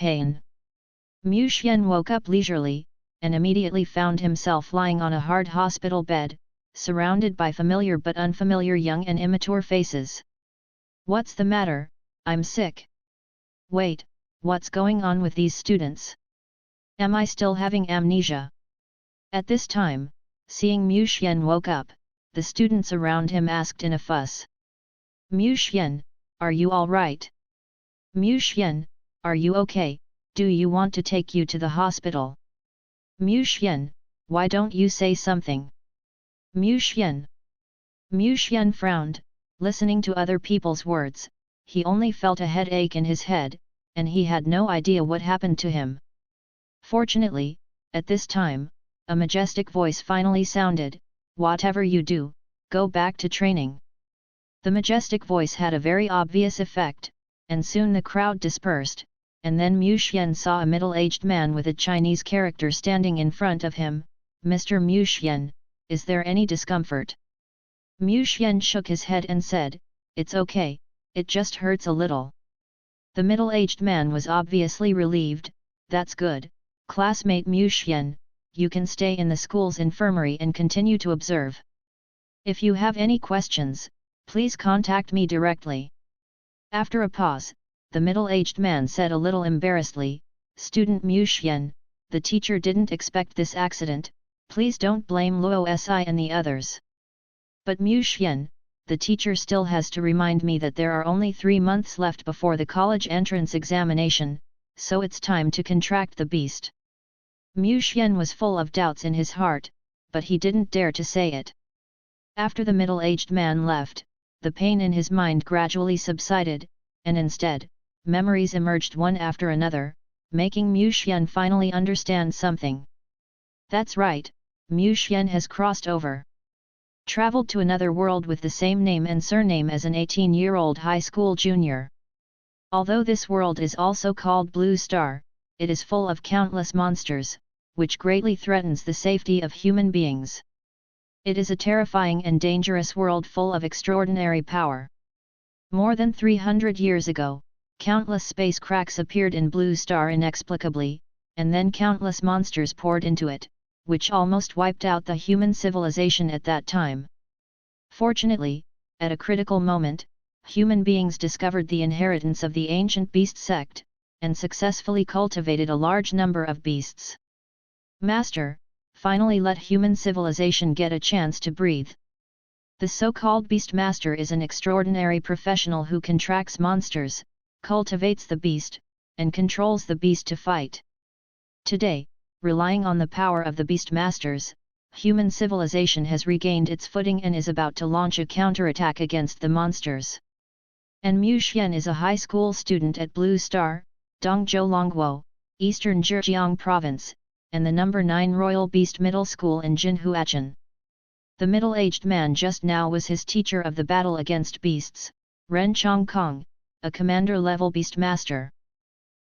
pain. Mu Xian woke up leisurely, and immediately found himself lying on a hard hospital bed, surrounded by familiar but unfamiliar young and immature faces. "What's the matter? I'm sick. Wait, what's going on with these students? Am I still having amnesia?" At this time, seeing Mu Xian woke up, the students around him asked in a fuss. "Mu Xian, are you all right? Mu Xian, are you okay? Do you want to take you to the hospital? Mu Xian, why don't you say something? Mu Xian." Mu Xian frowned, listening to other people's words. He only felt a headache in his head, and he had no idea what happened to him. Fortunately, at this time, a majestic voice finally sounded, "Whatever you do, go back to training." The majestic voice had a very obvious effect, and soon the crowd dispersed, and then Mu Xian saw a middle-aged man with a Chinese character standing in front of him. "Mr. Mu Xian, is there any discomfort?" Mu Xian shook his head and said, "It's okay, it just hurts a little." The middle-aged man was obviously relieved. "That's good, classmate Mu Xian, you can stay in the school's infirmary and continue to observe. If you have any questions, please contact me directly." After a pause, the middle-aged man said a little embarrassedly, "Student Mu Xian, the teacher didn't expect this accident, please don't blame Luo Si and the others." "But Mu Xian, the teacher still has to remind me that there are only 3 months left before the college entrance examination, so it's time to contract the beast." Mu Xian was full of doubts in his heart, but he didn't dare to say it. After the middle-aged man left, the pain in his mind gradually subsided, and instead, memories emerged one after another, making Mu Xian finally understand something. That's right, Mu Xian has crossed over. Traveled to another world with the same name and surname as an 18-year-old high school junior. Although this world is also called Blue Star, it is full of countless monsters, which greatly threatens the safety of human beings. It is a terrifying and dangerous world full of extraordinary power. More than 300 years ago, countless space cracks appeared in Blue Star inexplicably, and then countless monsters poured into it, which almost wiped out the human civilization at that time. Fortunately, at a critical moment, human beings discovered the inheritance of the ancient beast sect, and successfully cultivated a large number of beasts. Master, finally let human civilization get a chance to breathe. The so-called Beast Master is an extraordinary professional who contracts monsters, cultivates the beast, and controls the beast to fight. Today, relying on the power of the Beast Masters, human civilization has regained its footing and is about to launch a counterattack against the monsters. And Mu Xian is a high school student at Blue Star, Dongzhou Longguo, Eastern Zhejiang Province, and the number 9 Royal Beast Middle School in Jinhuachan. The middle-aged man just now was his teacher of the battle against beasts, Ren Chongkong, a commander-level beast master.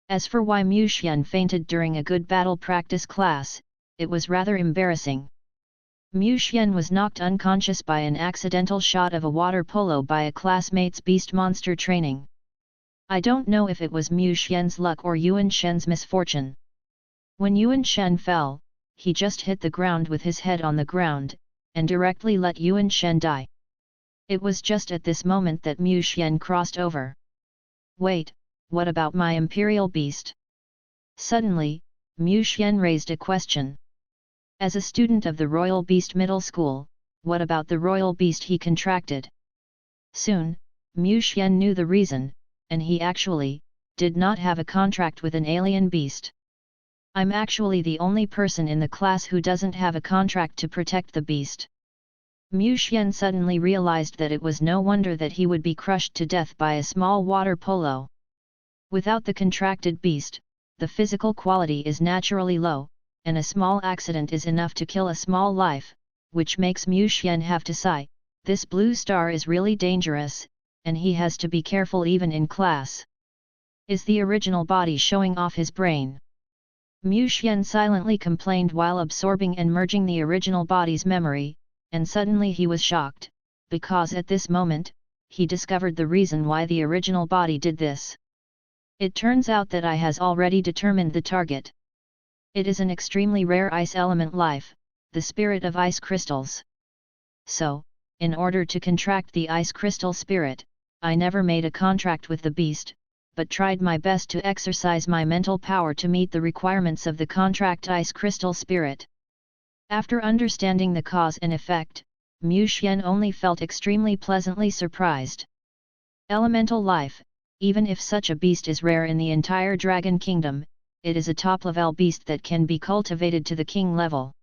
As for why Mu Xian fainted during a good battle practice class, it was rather embarrassing. Mu Xian was knocked unconscious by an accidental shot of a water polo by a classmate's beast monster training. I don't know if it was Mu Xian's luck or Yuan Shen's misfortune. When Yuan Shen fell, he just hit the ground with his head on the ground, and directly let Yuan Shen die. It was just at this moment that Mu Xian crossed over. Wait, what about my imperial beast? Suddenly, Mu Xian raised a question. As a student of the Royal Beast Middle School, what about the royal beast he contracted? Soon, Mu Xian knew the reason, and he actually did not have a contract with an alien beast. I'm actually the only person in the class who doesn't have a contract to protect the beast. Mu Xian suddenly realized that it was no wonder that he would be crushed to death by a small water polo. Without the contracted beast, the physical quality is naturally low, and a small accident is enough to kill a small life, which makes Mu Xian have to sigh, this Blue Star is really dangerous, and he has to be careful even in class. Is the original body showing off his brain? Mu Xian silently complained while absorbing and merging the original body's memory, and suddenly he was shocked, because at this moment, he discovered the reason why the original body did this. It turns out that I has already determined the target. It is an extremely rare ice element life, the spirit of ice crystals. So, in order to contract the ice crystal spirit, I never made a contract with the beast, but tried my best to exercise my mental power to meet the requirements of the contract ice crystal spirit. After understanding the cause and effect, Mu Xian only felt extremely pleasantly surprised. Elemental life, even if such a beast is rare in the entire Dragon Kingdom, it is a top-level beast that can be cultivated to the king level.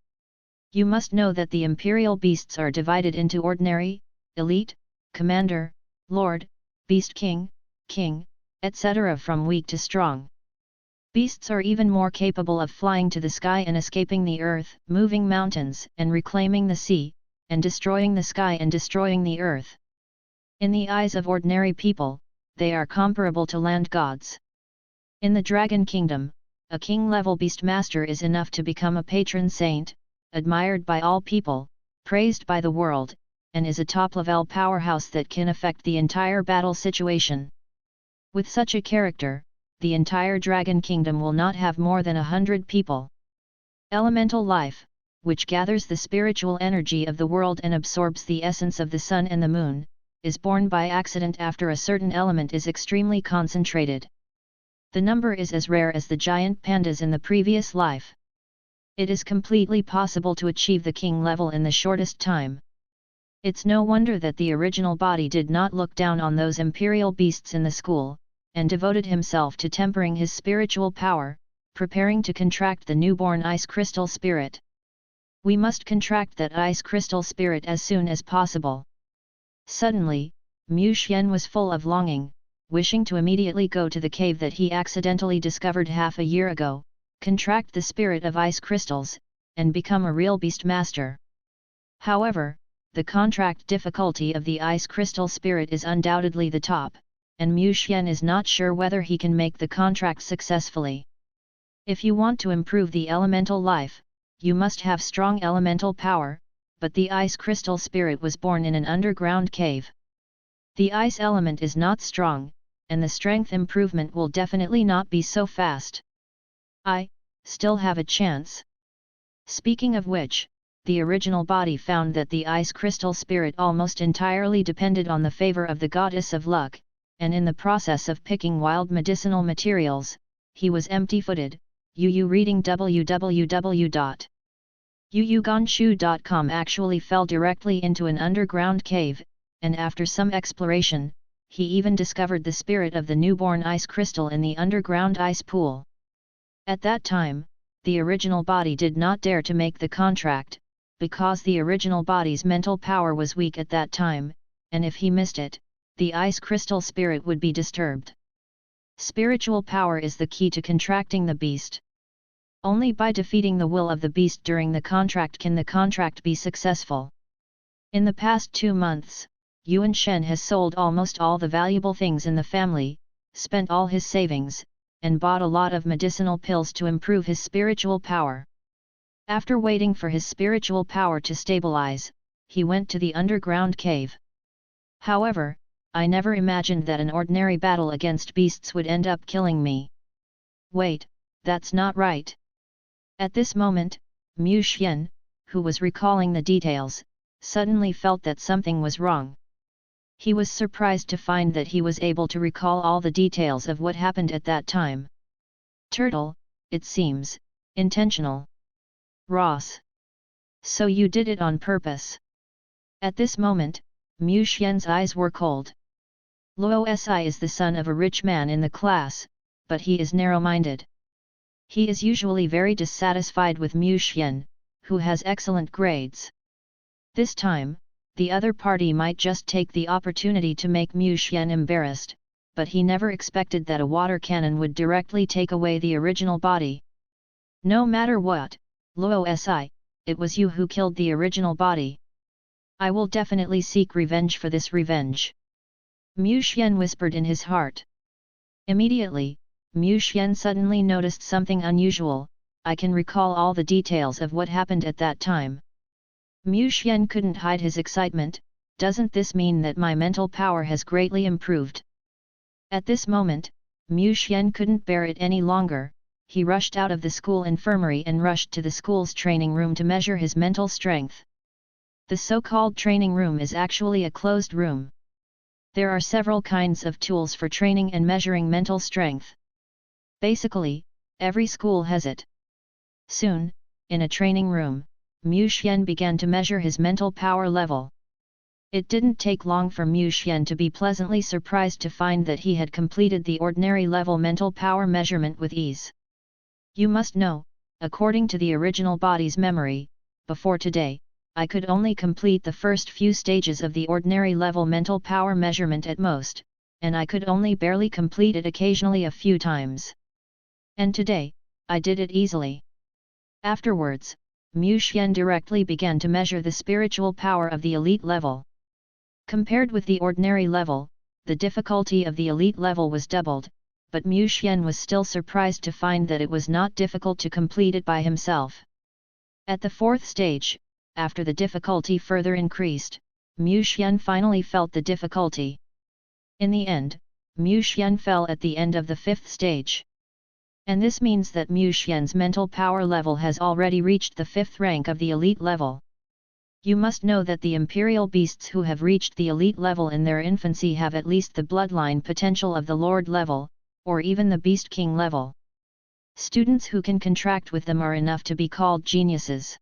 You must know that the imperial beasts are divided into ordinary, elite, commander, lord, beast king, etc. from weak to strong. Beasts are even more capable of flying to the sky and escaping the earth, moving mountains and reclaiming the sea, and destroying the sky and destroying the earth. In the eyes of ordinary people, they are comparable to land gods. In the Dragon Kingdom, a king-level beastmaster is enough to become a patron saint, admired by all people, praised by the world, and is a top-level powerhouse that can affect the entire battle situation. With such a character, the entire Dragon Kingdom will not have more than 100 people. Elemental life, which gathers the spiritual energy of the world and absorbs the essence of the sun and the moon, is born by accident after a certain element is extremely concentrated. The number is as rare as the giant pandas in the previous life. It is completely possible to achieve the king level in the shortest time. It's no wonder that the original body did not look down on those imperial beasts in the school, and devoted himself to tempering his spiritual power, preparing to contract the newborn ice crystal spirit. We must contract that ice crystal spirit as soon as possible. Suddenly, Mu Xian was full of longing, wishing to immediately go to the cave that he accidentally discovered half a year ago, contract the spirit of ice crystals, and become a real beast master. However, the contract difficulty of the ice crystal spirit is undoubtedly the top, and Mu Xian is not sure whether he can make the contract successfully. If you want to improve the elemental life, you must have strong elemental power, but the ice crystal spirit was born in an underground cave. The ice element is not strong, and the strength improvement will definitely not be so fast. I still have a chance. Speaking of which, the original body found that the ice crystal spirit almost entirely depended on the favor of the goddess of luck, and in the process of picking wild medicinal materials, he was empty-footed. Reading www.yuyuganshu.com actually fell directly into an underground cave, and after some exploration, he even discovered the spirit of the newborn ice crystal in the underground ice pool. At that time, the original body did not dare to make the contract, because the original body's mental power was weak at that time, and if he missed it, the ice crystal spirit would be disturbed. Spiritual power is the key to contracting the beast. Only by defeating the will of the beast during the contract can the contract be successful. In the past 2 months, Yuan Shen has sold almost all the valuable things in the family, spent all his savings, and bought a lot of medicinal pills to improve his spiritual power. After waiting for his spiritual power to stabilize, he went to the underground cave. However, I never imagined that an ordinary battle against beasts would end up killing me. Wait, that's not right. At this moment, Mu Xian, who was recalling the details, suddenly felt that something was wrong. He was surprised to find that he was able to recall all the details of what happened at that time. Turtle, it seems, intentional. Ross. So you did it on purpose. At this moment, Mu Xian's eyes were cold. Luo Si is the son of a rich man in the class, but he is narrow-minded. He is usually very dissatisfied with Mu Xian, who has excellent grades. This time, the other party might just take the opportunity to make Mu Xian embarrassed, but he never expected that a water cannon would directly take away the original body. No matter what, Luo Si, it was you who killed the original body. I will definitely seek revenge for this revenge. Mu Xian whispered in his heart. Immediately, Mu Xian suddenly noticed something unusual. I can recall all the details of what happened at that time. Mu Xian couldn't hide his excitement. Doesn't this mean that my mental power has greatly improved? At this moment, Mu Xian couldn't bear it any longer. He rushed out of the school infirmary and rushed to the school's training room to measure his mental strength. The so-called training room is actually a closed room. There are several kinds of tools for training and measuring mental strength. Basically, every school has it. Soon, in a training room, Mu Xian began to measure his mental power level. It didn't take long for Mu Xian to be pleasantly surprised to find that he had completed the ordinary level mental power measurement with ease. You must know, according to the original body's memory, before today, I could only complete the first few stages of the ordinary level mental power measurement at most, and I could only barely complete it occasionally a few times. And today, I did it easily. Afterwards, Mu Xian directly began to measure the spiritual power of the elite level. Compared with the ordinary level, the difficulty of the elite level was doubled, but Mu Xian was still surprised to find that it was not difficult to complete it by himself. At the fourth stage, after the difficulty further increased, Mu Xian finally felt the difficulty. In the end, Mu Xian fell at the end of the fifth stage. And this means that Mu Xian's mental power level has already reached the fifth rank of the elite level. You must know that the imperial beasts who have reached the elite level in their infancy have at least the bloodline potential of the Lord level, or even the Beast King level. Students who can contract with them are enough to be called geniuses.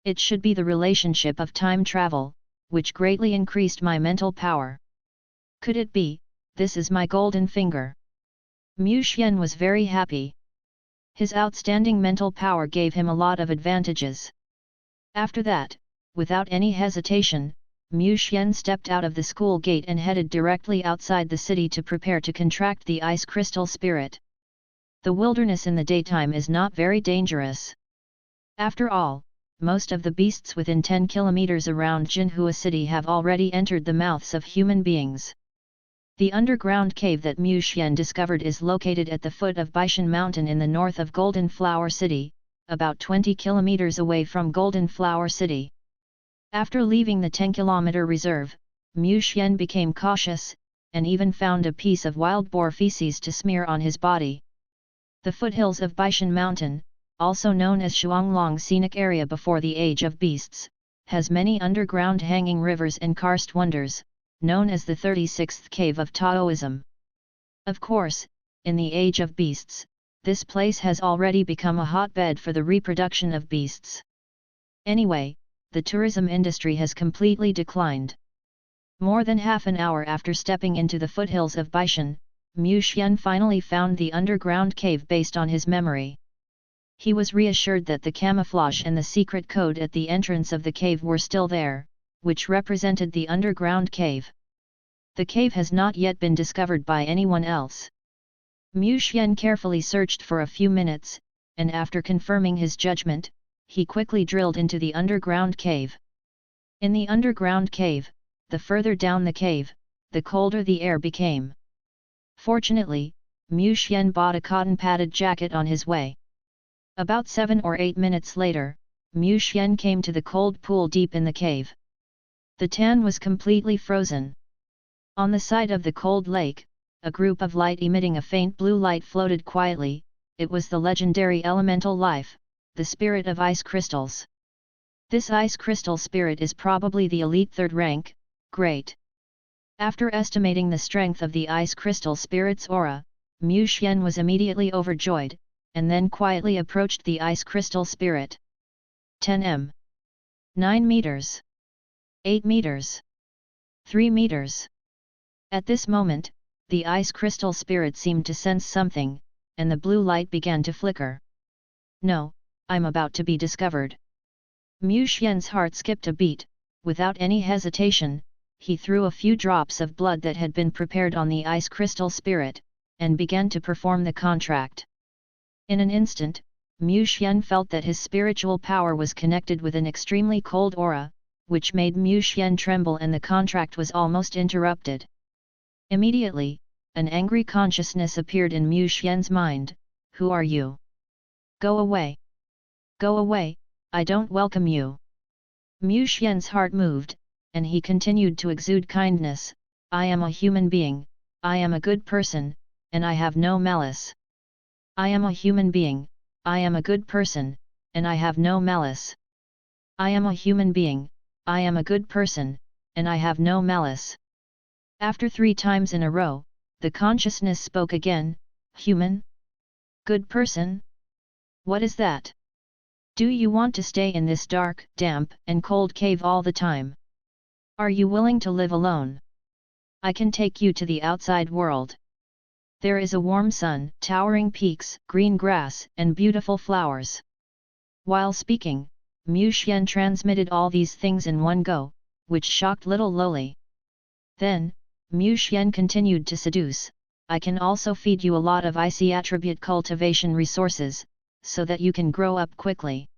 It should be the relationship of time travel, which greatly increased my mental power. Could it be, this is my golden finger? Mu Xian was very happy. His outstanding mental power gave him a lot of advantages. After that, without any hesitation, Mu Xian stepped out of the school gate and headed directly outside the city to prepare to contract the ice crystal spirit. The wilderness in the daytime is not very dangerous. After all, most of the beasts within 10 kilometers around Jinhua city have already entered the mouths of human beings. The underground cave that Mu Xian discovered is located at the foot of Baishan Mountain in the north of Golden Flower City, about 20 kilometers away from Golden Flower City. After leaving the 10-kilometer reserve, Mu Xian became cautious, and even found a piece of wild boar feces to smear on his body. The foothills of Baishan Mountain, also known as Shuanglong Scenic Area before the Age of Beasts, has many underground hanging rivers and karst wonders, known as the 36th Cave of Taoism. Of course, in the Age of Beasts, this place has already become a hotbed for the reproduction of beasts. Anyway, the tourism industry has completely declined. More than half an hour after stepping into the foothills of Baishan, Mu Xian finally found the underground cave based on his memory. He was reassured that the camouflage and the secret code at the entrance of the cave were still there, which represented the underground cave. The cave has not yet been discovered by anyone else. Mu Xian carefully searched for a few minutes, and after confirming his judgment, he quickly drilled into the underground cave. In the underground cave, the further down the cave, the colder the air became. Fortunately, Mu Xian bought a cotton-padded jacket on his way. About 7 or 8 minutes later, Mu Xian came to the cold pool deep in the cave. The tan was completely frozen. On the side of the cold lake, a group of light emitting a faint blue light floated quietly. It was the legendary elemental life, the spirit of ice crystals. This ice crystal spirit is probably the elite third rank, great. After estimating the strength of the ice crystal spirit's aura, Mu Xian was immediately overjoyed, and then quietly approached the ice crystal spirit. 10 m. 9 meters. 8 meters. 3 meters. At this moment, the ice crystal spirit seemed to sense something, and the blue light began to flicker. No, I'm about to be discovered. Mu Xian's heart skipped a beat. Without any hesitation, he threw a few drops of blood that had been prepared on the ice crystal spirit, and began to perform the contract. In an instant, Mu Xian felt that his spiritual power was connected with an extremely cold aura, which made Mu Xian tremble, and the contract was almost interrupted. Immediately, an angry consciousness appeared in Mu Xian's mind. Who are you? Go away! Go away, I don't welcome you! Mu Xian's heart moved, and he continued to exude kindness. I am a human being, I am a good person, and I have no malice. I am a human being, I am a good person, and I have no malice. I am a human being, I am a good person, and I have no malice. After 3 times in a row, the consciousness spoke again, human? Good person? What is that? Do you want to stay in this dark, damp, and cold cave all the time? Are you willing to live alone? I can take you to the outside world. There is a warm sun, towering peaks, green grass, and beautiful flowers. While speaking, Mu Xian transmitted all these things in one go, which shocked little Loli. Then, Mu Xian continued to seduce, I can also feed you a lot of icy attribute cultivation resources, so that you can grow up quickly.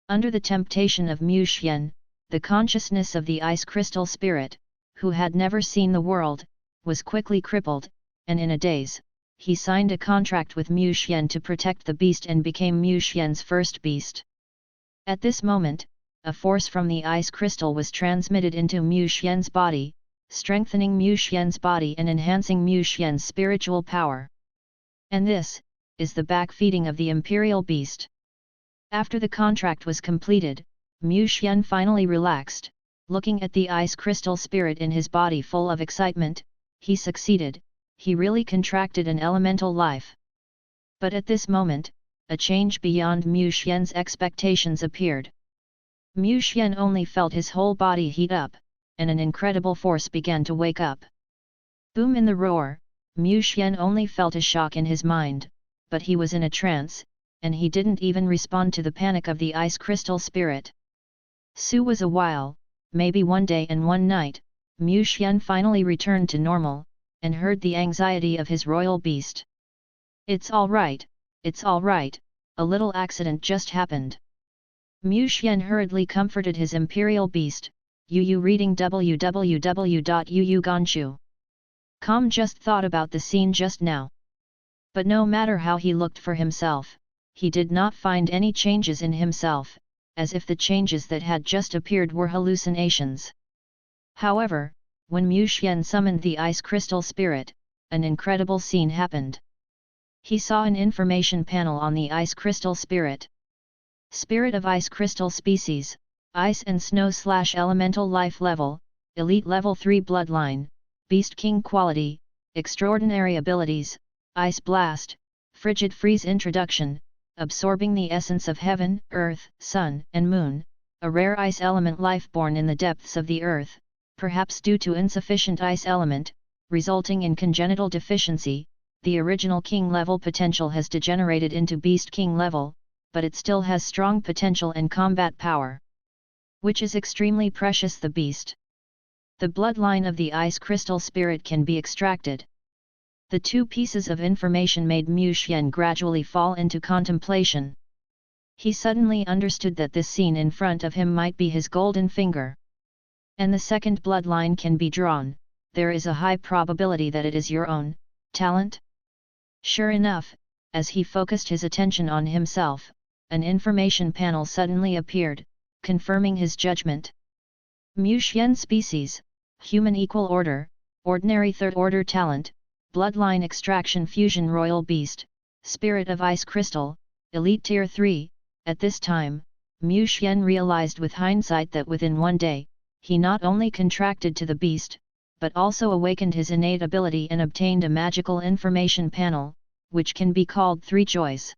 Under the temptation of Mu Xian, the consciousness of the ice crystal spirit, who had never seen the world, was quickly crippled, and in a daze, he signed a contract with Mu Xian to protect the beast and became Mu Xian's first beast. At this moment, a force from the ice crystal was transmitted into Mu Xian's body, strengthening Mu Xian's body and enhancing Mu Xian's spiritual power. And this is the backfeeding of the imperial beast. After the contract was completed, Mu Xian finally relaxed, looking at the ice crystal spirit in his body full of excitement. He succeeded, he really contracted an elemental life. But at this moment, a change beyond Mu Xian's expectations appeared. Mu Xian only felt his whole body heat up, and an incredible force began to wake up. Boom in the roar, Mu Xian only felt a shock in his mind, but he was in a trance, and he didn't even respond to the panic of the ice crystal spirit. Su was a while, maybe 1 day and 1 night, Mu Xian finally returned to normal, and heard the anxiety of his royal beast. It's all right, a little accident just happened. Mu Xian hurriedly comforted his imperial beast. Yu reading www.yuyuganshu.com just thought about the scene just now. But no matter how he looked for himself, he did not find any changes in himself, as if the changes that had just appeared were hallucinations. However, when Mu Xian summoned the ice crystal spirit, an incredible scene happened. He saw an information panel on the ice crystal spirit. Spirit of ice crystal species, ice and snow / elemental life level, elite level 3 bloodline, beast king quality, extraordinary abilities, ice blast, frigid freeze introduction, absorbing the essence of heaven, earth, sun, and moon, a rare ice element life born in the depths of the earth, perhaps due to insufficient ice element, resulting in congenital deficiency. The original king level potential has degenerated into beast king level, but it still has strong potential and combat power, which is extremely precious. The beast. The bloodline of the ice crystal spirit can be extracted. The 2 pieces of information made Mu Xian gradually fall into contemplation. He suddenly understood that this scene in front of him might be his golden finger. And the second bloodline can be drawn, there is a high probability that it is your own talent. Sure enough, as he focused his attention on himself, an information panel suddenly appeared, confirming his judgment. Mu Xian species, human equal order, ordinary 3rd order talent, bloodline extraction fusion royal beast, spirit of ice crystal, elite tier 3. At this time, Mu Xian realized with hindsight that within 1 day, he not only contracted to the beast, but also awakened his innate ability and obtained a magical information panel, which can be called 3 joys.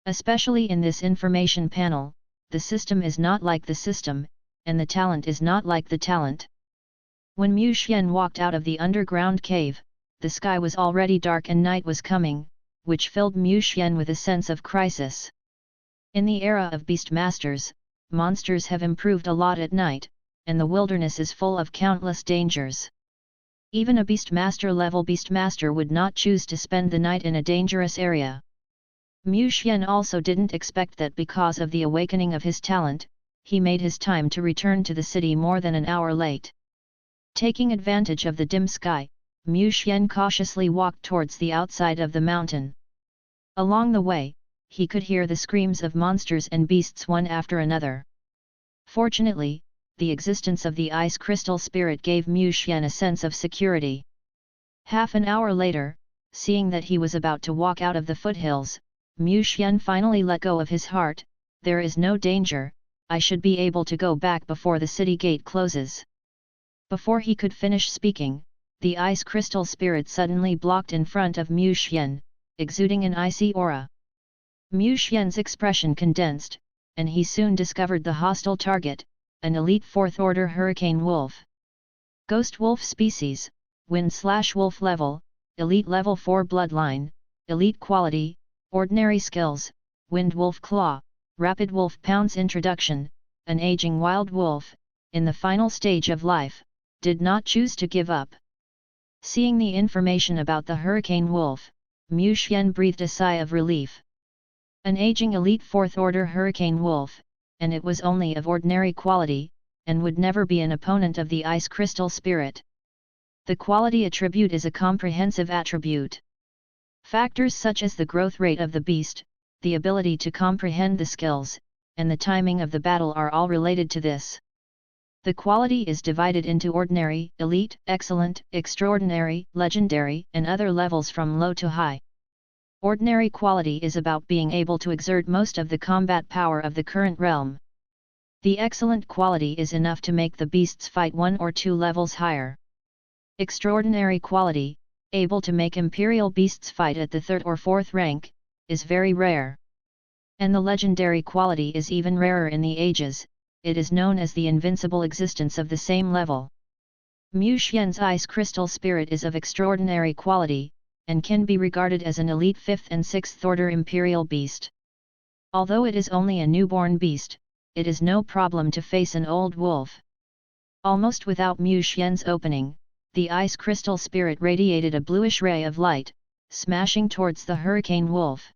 Especially in this information panel, the system is not like the system, and the talent is not like the talent. When Mu Xian walked out of the underground cave, the sky was already dark and night was coming, which filled Mu Xian with a sense of crisis. In the era of beast masters, monsters have improved a lot at night, and the wilderness is full of countless dangers. Even a beastmaster level beastmaster would not choose to spend the night in a dangerous area. Mu Xian also didn't expect that because of the awakening of his talent, he made his time to return to the city more than an hour late. Taking advantage of the dim sky, Mu Xian cautiously walked towards the outside of the mountain. Along the way, he could hear the screams of monsters and beasts one after another. Fortunately, the existence of the ice crystal spirit gave Mu Xian a sense of security. Half an hour later, seeing that he was about to walk out of the foothills, Mu Xian finally let go of his heart. There is no danger, I should be able to go back before the city gate closes. Before he could finish speaking, the ice crystal spirit suddenly blocked in front of Mu Xian, exuding an icy aura. Mu Xian's expression condensed, and he soon discovered the hostile target, an elite 4th order hurricane wolf. Ghost wolf species, wind/wolf level, elite level 4 bloodline, elite quality, ordinary skills, wind wolf claw, rapid wolf pounce introduction, an aging wild wolf, in the final stage of life, did not choose to give up. Seeing the information about the hurricane wolf, Mu Xian breathed a sigh of relief. An aging elite 4th order hurricane wolf, and it was only of ordinary quality, and would never be an opponent of the ice crystal spirit. The quality attribute is a comprehensive attribute. Factors such as the growth rate of the beast, the ability to comprehend the skills, and the timing of the battle are all related to this. The quality is divided into ordinary, elite, excellent, extraordinary, legendary, and other levels from low to high. Ordinary quality is about being able to exert most of the combat power of the current realm. The excellent quality is enough to make the beasts fight 1 or 2 levels higher. Extraordinary quality, able to make imperial beasts fight at the 3rd or 4th rank, is very rare. And the legendary quality is even rarer in the ages, it is known as the invincible existence of the same level. Mu Xian's ice crystal spirit is of extraordinary quality, and can be regarded as an elite 5th and 6th order imperial beast. Although it is only a newborn beast, it is no problem to face an old wolf. Almost without Mu Xian's opening, the ice crystal spirit radiated a bluish ray of light, smashing towards the hurricane wolf.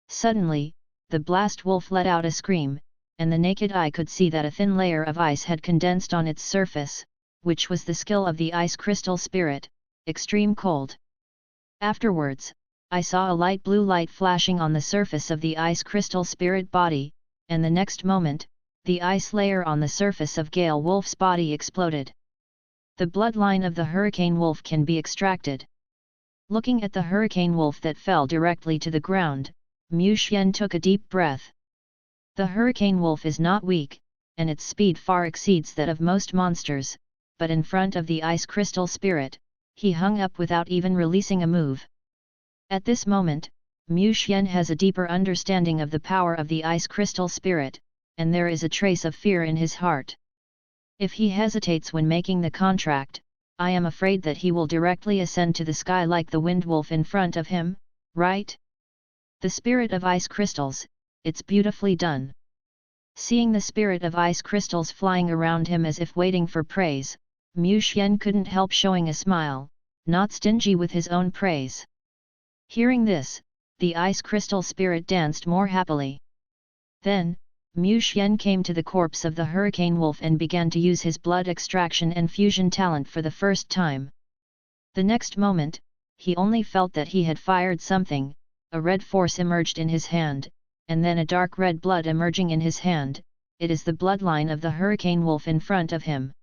Suddenly, the blast wolf let out a scream, and the naked eye could see that a thin layer of ice had condensed on its surface, which was the skill of the ice crystal spirit, extreme cold. Afterwards, I saw a light blue light flashing on the surface of the ice crystal spirit body, and the next moment, the ice layer on the surface of Gale Wolf's body exploded. The bloodline of the hurricane wolf can be extracted. Looking at the hurricane wolf that fell directly to the ground, Mu Xian took a deep breath. The hurricane wolf is not weak, and its speed far exceeds that of most monsters, but in front of the ice crystal spirit, he hung up without even releasing a move. At this moment, Mu Xian has a deeper understanding of the power of the ice crystal spirit, and there is a trace of fear in his heart. If he hesitates when making the contract, I am afraid that he will directly ascend to the sky like the wind wolf in front of him, right? The spirit of ice crystals, it's beautifully done. Seeing the spirit of ice crystals flying around him as if waiting for praise, Mu Xian couldn't help showing a smile, not stingy with his own praise. Hearing this, the ice crystal spirit danced more happily. Then, Mu Xian came to the corpse of the hurricane wolf and began to use his blood extraction and fusion talent for the first time. The next moment, he only felt that he had fired something, a red force emerged in his hand, and then a dark red blood emerging in his hand. It is the bloodline of the hurricane wolf in front of him.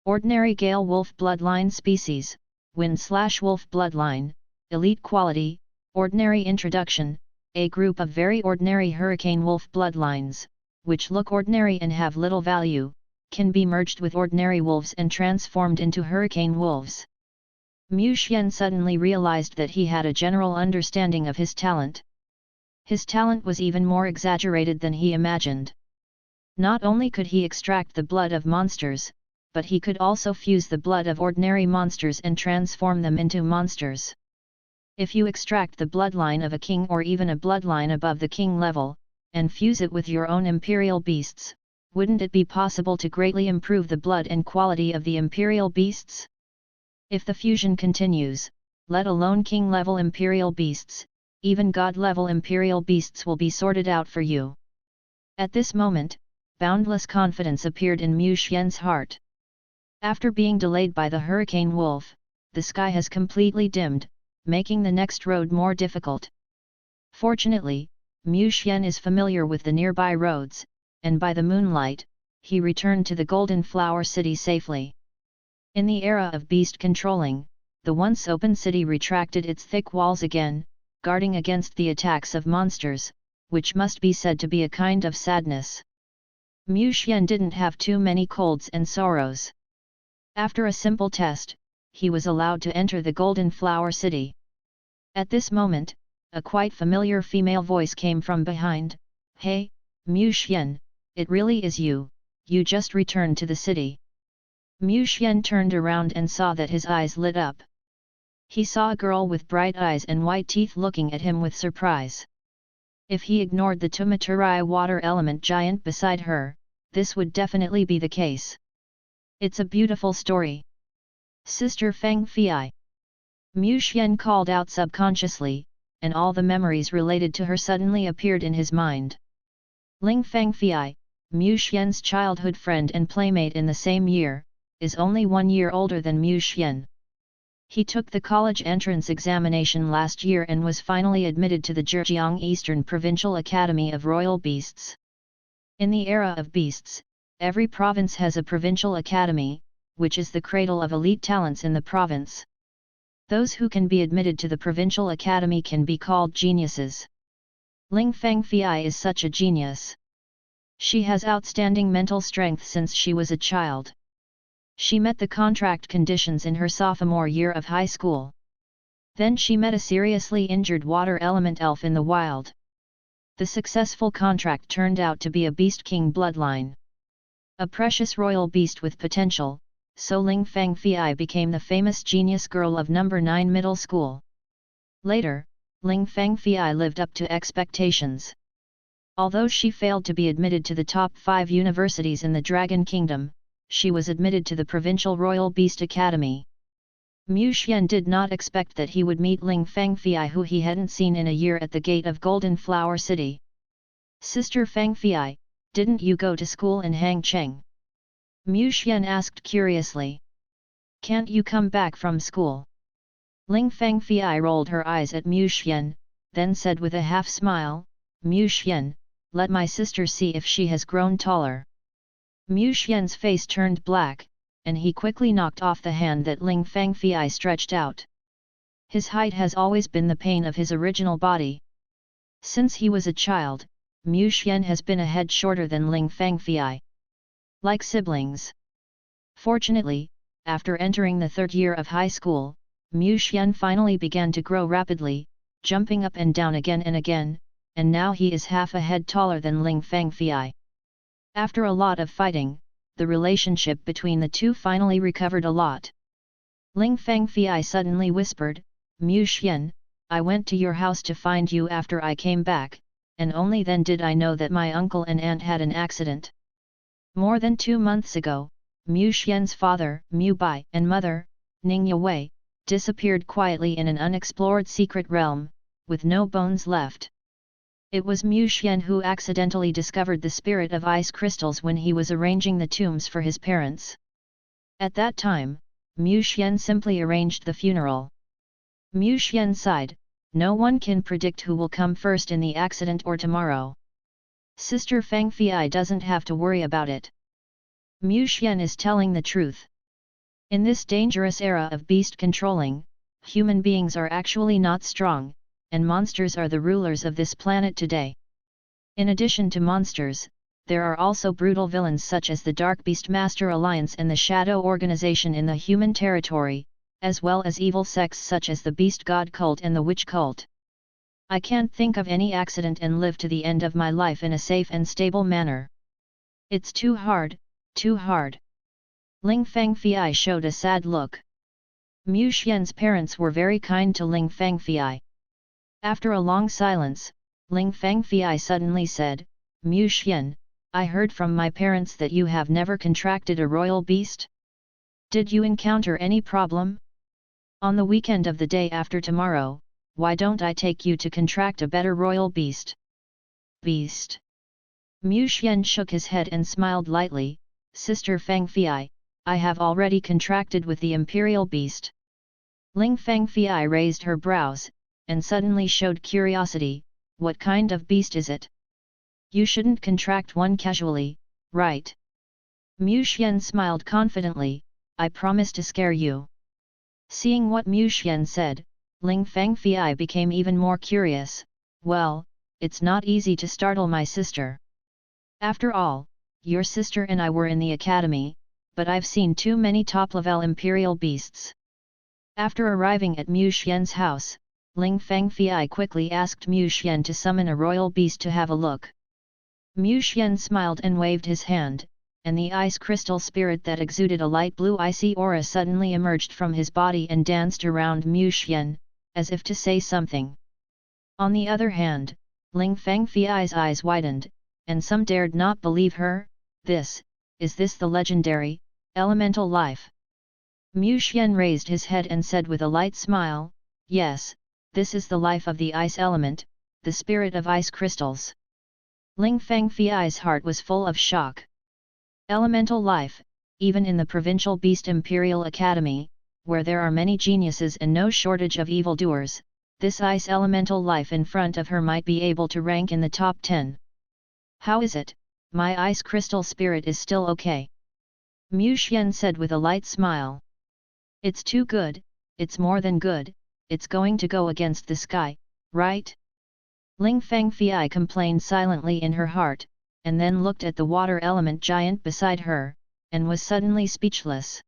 Ordinary Gale Wolf bloodline species, Wind/Wolf bloodline, elite quality, ordinary introduction, a group of very ordinary hurricane wolf bloodlines, which look ordinary and have little value, can be merged with ordinary wolves and transformed into hurricane wolves. Mu Xian suddenly realized that he had a general understanding of his talent. His talent was even more exaggerated than he imagined. Not only could he extract the blood of monsters, but he could also fuse the blood of ordinary monsters and transform them into monsters. If you extract the bloodline of a king or even a bloodline above the king level, and fuse it with your own imperial beasts, wouldn't it be possible to greatly improve the blood and quality of the imperial beasts? If the fusion continues, let alone king-level imperial beasts, even god-level imperial beasts will be sorted out for you. At this moment, boundless confidence appeared in Mu Xian's heart. After being delayed by the hurricane wolf, the sky has completely dimmed, making the next road more difficult. Fortunately, Mu Xian is familiar with the nearby roads, and by the moonlight, he returned to the Golden Flower City safely. In the era of beast controlling, the once open city retracted its thick walls again, guarding against the attacks of monsters, which must be said to be a kind of sadness. Mu Xian didn't have too many colds and sorrows. After a simple test, he was allowed to enter the Golden Flower City. At this moment, a quite familiar female voice came from behind. "Hey, Mu Xian, it really is you, you just returned to the city." Mu Xian turned around and saw that his eyes lit up. He saw a girl with bright eyes and white teeth looking at him with surprise. If he ignored the Tumaturai water element giant beside her, this would definitely be the case. "It's a beautiful story. Sister Feng Fei." Mu Xian called out subconsciously, and all the memories related to her suddenly appeared in his mind. Ling Feng Fei, Mu Xian's childhood friend and playmate in the same year, is only 1 year older than Mu Xian. He took the college entrance examination last year and was finally admitted to the Zhejiang Eastern Provincial Academy of Royal Beasts. In the era of beasts, every province has a provincial academy, which is the cradle of elite talents in the province. Those who can be admitted to the provincial academy can be called geniuses. Ling Feng Fei is such a genius. She has outstanding mental strength since she was a child. She met the contract conditions in her sophomore year of high school. Then she met a seriously injured water element elf in the wild. The successful contract turned out to be a Beast King bloodline. A precious royal beast with potential, so Ling Feng Fei became the famous genius girl of number 9 middle school. Later, Ling Feng Fei lived up to expectations. Although she failed to be admitted to the top 5 universities in the Dragon Kingdom, she was admitted to the Provincial Royal Beast Academy. Mu Xian did not expect that he would meet Ling Feng Fei, who he hadn't seen in a year, at the gate of Golden Flower City. "Sister Feng Fei, didn't you go to school in Hangcheng?" Mu Xian asked curiously. "Can't you come back from school?" Ling Feng Fei rolled her eyes at Mu Xian, then said with a half smile, "Mu Xian, let my sister see if she has grown taller." Mu Xian's face turned black, and he quickly knocked off the hand that Ling Feng Fei stretched out. His height has always been the pain of his original body. Since he was a child, Mu Xian has been a head shorter than Ling Feng Fei. Like siblings. Fortunately, after entering the 3rd year of high school, Mu Xian finally began to grow rapidly, jumping up and down again and again, and now he is half a head taller than Ling Feng Fei. After a lot of fighting, the relationship between the two finally recovered a lot. Ling Feng Fei suddenly whispered, "Mu Xian, I went to your house to find you after I came back, and only then did I know that my uncle and aunt had an accident. More than 2 months ago, Mu Xian's father, Mu Bai, and mother, Ning Yue, disappeared quietly in an unexplored secret realm, with no bones left. It was Mu Xian who accidentally discovered the spirit of ice crystals when he was arranging the tombs for his parents. At that time, Mu Xian simply arranged the funeral." Mu Xian sighed, "No one can predict who will come first in the accident or tomorrow. Sister Feng Fei doesn't have to worry about it." Mu Xian is telling the truth. In this dangerous era of beast controlling, human beings are actually not strong, and monsters are the rulers of this planet today. In addition to monsters, there are also brutal villains such as the Dark Beast Master Alliance and the Shadow Organization in the human territory, as well as evil sects such as the Beast God Cult and the Witch Cult. I can't think of any accident and live to the end of my life in a safe and stable manner. It's too hard, too hard." Ling Feng Fei showed a sad look. Mu Xian's parents were very kind to Ling Feng Fei. After a long silence, Ling Feng Fei suddenly said, "Mu Xian, I heard from my parents that you have never contracted a royal beast? Did you encounter any problem? On the weekend of the day after tomorrow, why don't I take you to contract a better royal beast?" "Beast?" Mu Xian shook his head and smiled lightly, "Sister Feng Fei, I have already contracted with the imperial beast." Ling Feng Fei raised her brows, and suddenly showed curiosity, "What kind of beast is it? You shouldn't contract one casually, right?" Mu Xian smiled confidently, "I promise to scare you." Seeing what Mu Xian said, Ling Fangfei became even more curious. Well, it's not easy to startle my sister. After all, your sister and I were in the academy, but I've seen too many top-level imperial beasts. After arriving at Mu Xian's house, Ling Fangfei quickly asked Mu Xian to summon a royal beast to have a look. Mu Xian smiled and waved his hand, and the ice crystal spirit that exuded a light blue icy aura suddenly emerged from his body and danced around Mu Xian, as if to say something. On the other hand, Ling Fangfei's eyes widened, and some dared not believe her. Is this the legendary, elemental life? Mu Xian raised his head and said with a light smile, yes, this is the life of the ice element, the spirit of ice crystals. Ling Fangfei's heart was full of shock. Elemental life, even in the Provincial Beast Imperial Academy, where there are many geniuses and no shortage of evildoers, this ice elemental life in front of her might be able to rank in the top 10. How is it, my ice crystal spirit is still okay? Mu Xian said with a light smile. It's too good, it's more than good, it's going to go against the sky, right? Ling Fangfei complained silently in her heart, and then looked at the water element giant beside her, and was suddenly speechless.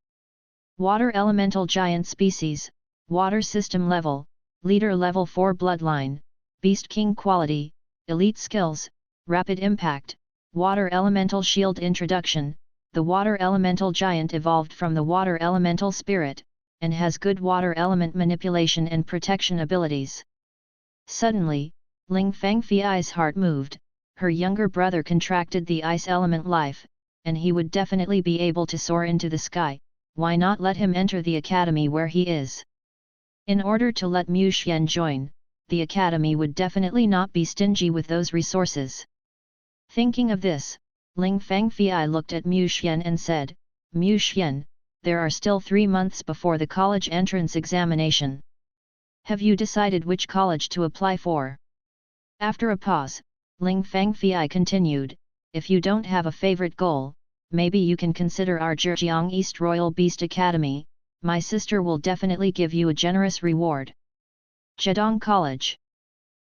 Water elemental giant species, water system level, leader level 4 bloodline, beast king quality, elite skills, rapid impact, water elemental shield introduction. The water elemental giant evolved from the water elemental spirit, and has good water element manipulation and protection abilities. Suddenly, Ling Fangfei's heart moved. Her younger brother contracted the ice element life, and he would definitely be able to soar into the sky. Why not let him enter the academy where he is? In order to let Mu Xian join, the academy would definitely not be stingy with those resources. Thinking of this, Ling Fangfei looked at Mu Xian and said, Mu Xian, there are still 3 months before the college entrance examination. Have you decided which college to apply for? After a pause, Ling Fangfei continued, if you don't have a favorite goal, maybe you can consider our Zhejiang East Royal Beast Academy. My sister will definitely give you a generous reward. Zhejiang College.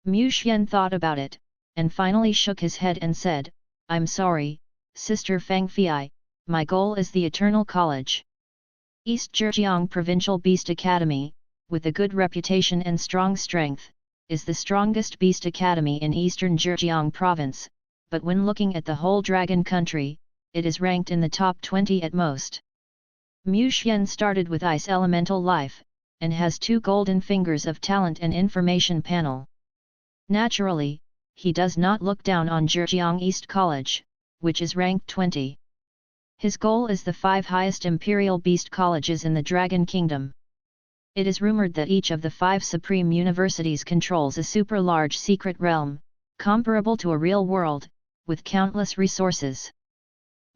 Mu Xian thought about it, and finally shook his head and said, I'm sorry, Sister Fangfei, my goal is the Eternal College. East Zhejiang Provincial Beast Academy, with a good reputation and strong strength, is the strongest beast academy in eastern Zhejiang province, but when looking at the whole dragon country, it is ranked in the top 20 at most. Mu Xian started with ice elemental life, and has 2 golden fingers of talent and information panel. Naturally, he does not look down on Zhejiang East College, which is ranked 20. His goal is the 5 highest imperial beast colleges in the Dragon Kingdom. It is rumored that each of the 5 supreme universities controls a super-large secret realm, comparable to a real world, with countless resources.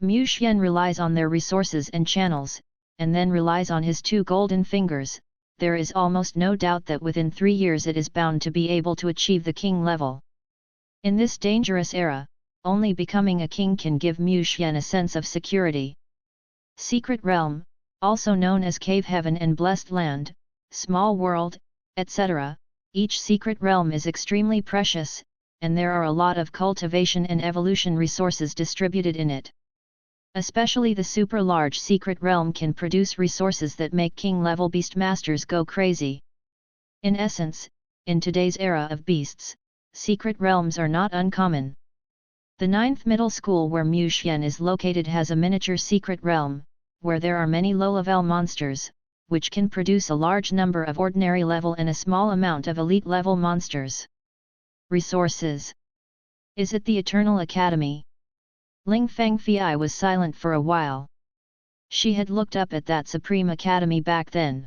Mu Xian relies on their resources and channels, and then relies on his 2 golden fingers. There is almost no doubt that within 3 years it is bound to be able to achieve the king level. In this dangerous era, only becoming a king can give Mu Xian a sense of security. Secret Realm, also known as Cave Heaven and Blessed Land, Small World, etc., each secret realm is extremely precious, and there are a lot of cultivation and evolution resources distributed in it. Especially the super-large secret realm can produce resources that make king-level beast masters go crazy. In essence, in today's era of beasts, secret realms are not uncommon. The 9th middle school where Mu Xian is located has a miniature secret realm, where there are many low-level monsters, which can produce a large number of ordinary level and a small amount of elite level monsters. Resources. Is it the Eternal Academy? Ling Fangfei was silent for a while. She had looked up at that Supreme Academy back then.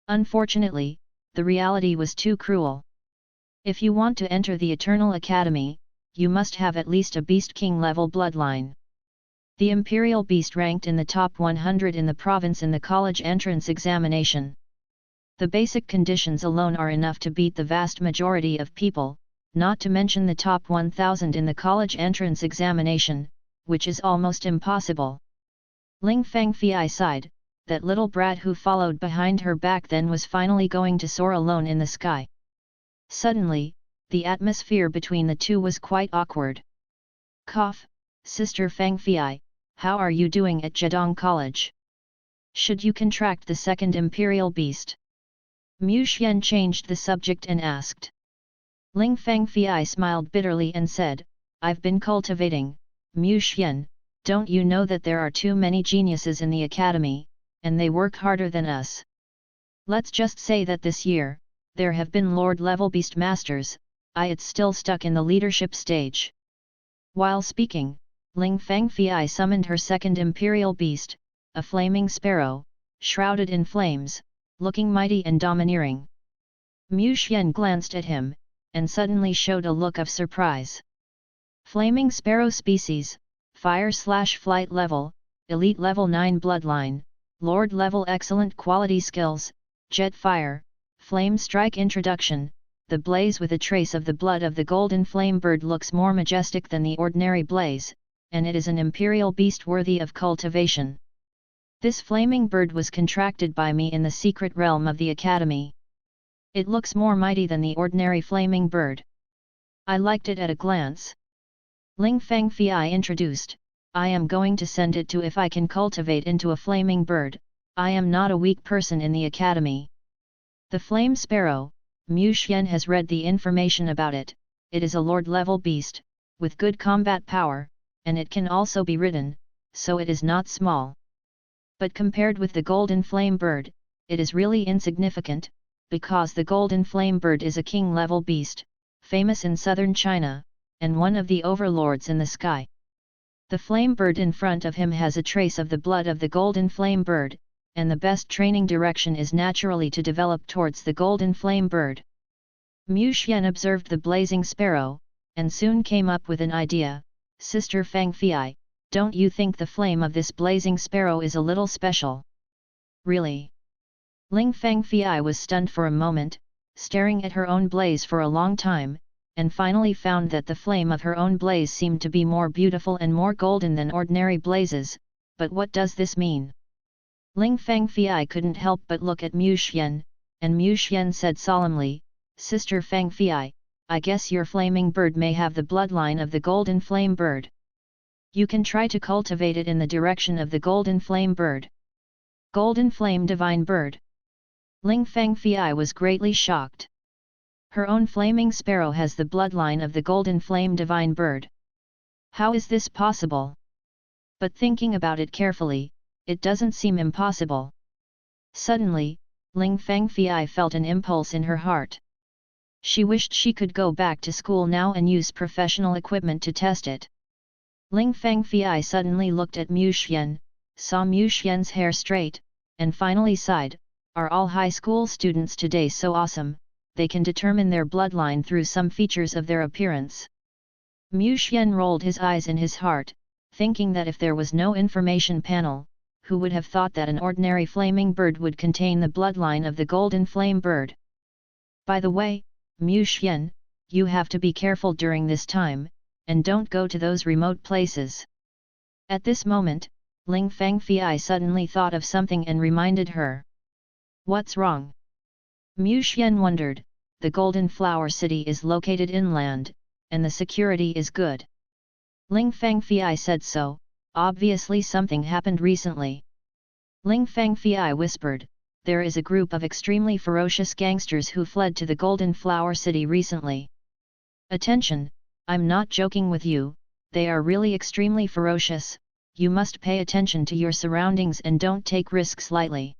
Unfortunately, the reality was too cruel. If you want to enter the Eternal Academy, you must have at least a Beast King level bloodline. The Imperial Beast ranked in the top 100 in the province in the college entrance examination. The basic conditions alone are enough to beat the vast majority of people, not to mention the top 1000 in the college entrance examination, which is almost impossible. Ling Fangfei sighed, that little brat who followed behind her back then was finally going to soar alone in the sky. Suddenly, the atmosphere between the two was quite awkward. Cough, Sister Fang Fei, how are you doing at Zhejiang College? Should you contract the second imperial beast? Mu Xian changed the subject and asked. Ling Fang Fei smiled bitterly and said, I've been cultivating, Mu Xian, don't you know that there are too many geniuses in the academy, and they work harder than us? Let's just say that this year, there have been Lord-level beast masters, it's still stuck in the leadership stage. While speaking, Ling Fang Fei summoned her second imperial beast, a flaming sparrow, shrouded in flames, looking mighty and domineering. Mu Xian glanced at him, and suddenly showed a look of surprise. Flaming sparrow species, fire/flight level, elite level 9 bloodline, lord level excellent quality skills, jet fire, flame strike introduction. The blaze with a trace of the blood of the golden flame bird looks more majestic than the ordinary blaze, and it is an imperial beast worthy of cultivation. This flaming bird was contracted by me in the secret realm of the academy. It looks more mighty than the ordinary flaming bird. I liked it at a glance. Ling Fang Fei introduced, I am going to send it to if I can cultivate into a flaming bird. I am not a weak person in the academy. The flame sparrow, Mu Xian has read the information about it. It is a lord-level beast, with good combat power, and it can also be ridden, so it is not small. But compared with the golden flame bird, it is really insignificant, because the golden flame bird is a king-level beast, famous in southern China, and one of the overlords in the sky. The flame bird in front of him has a trace of the blood of the golden flame bird, and the best training direction is naturally to develop towards the golden flame bird. Mu Xian observed the blazing sparrow, and soon came up with an idea. Sister Fang Fei, don't you think the flame of this blazing sparrow is a little special? Really? Ling Fang Fei was stunned for a moment, staring at her own blaze for a long time, and finally found that the flame of her own blaze seemed to be more beautiful and more golden than ordinary blazes. But what does this mean? Ling Fang Fei couldn't help but look at Mu Xian, and Mu Xian said solemnly, Sister Fang Fei, I guess your flaming bird may have the bloodline of the golden flame bird. You can try to cultivate it in the direction of the golden flame bird. Golden flame divine bird. Ling Fang Fei was greatly shocked. Her own flaming sparrow has the bloodline of the golden flame divine bird. How is this possible? But thinking about it carefully, it doesn't seem impossible. Suddenly, Ling Fang Fei felt an impulse in her heart. She wished she could go back to school now and use professional equipment to test it. Ling Fang Fei suddenly looked at Mu Xian, saw Mu Xian's hair straight, and finally sighed, are all high school students today so awesome, they can determine their bloodline through some features of their appearance. Mu Xian rolled his eyes in his heart, thinking that if there was no information panel, who would have thought that an ordinary flaming bird would contain the bloodline of the golden flame bird? By the way, Mu Xian, you have to be careful during this time, and don't go to those remote places. At this moment, Ling Fang Fei suddenly thought of something and reminded her. What's wrong? Mu Xian wondered. The Golden Flower City is located inland, and the security is good. Ling Fang Fei said so, obviously something happened recently. Ling Fang Fei whispered, there is a group of extremely ferocious gangsters who fled to the Golden Flower City recently. Attention, I'm not joking with you, they are really extremely ferocious, you must pay attention to your surroundings and don't take risks lightly.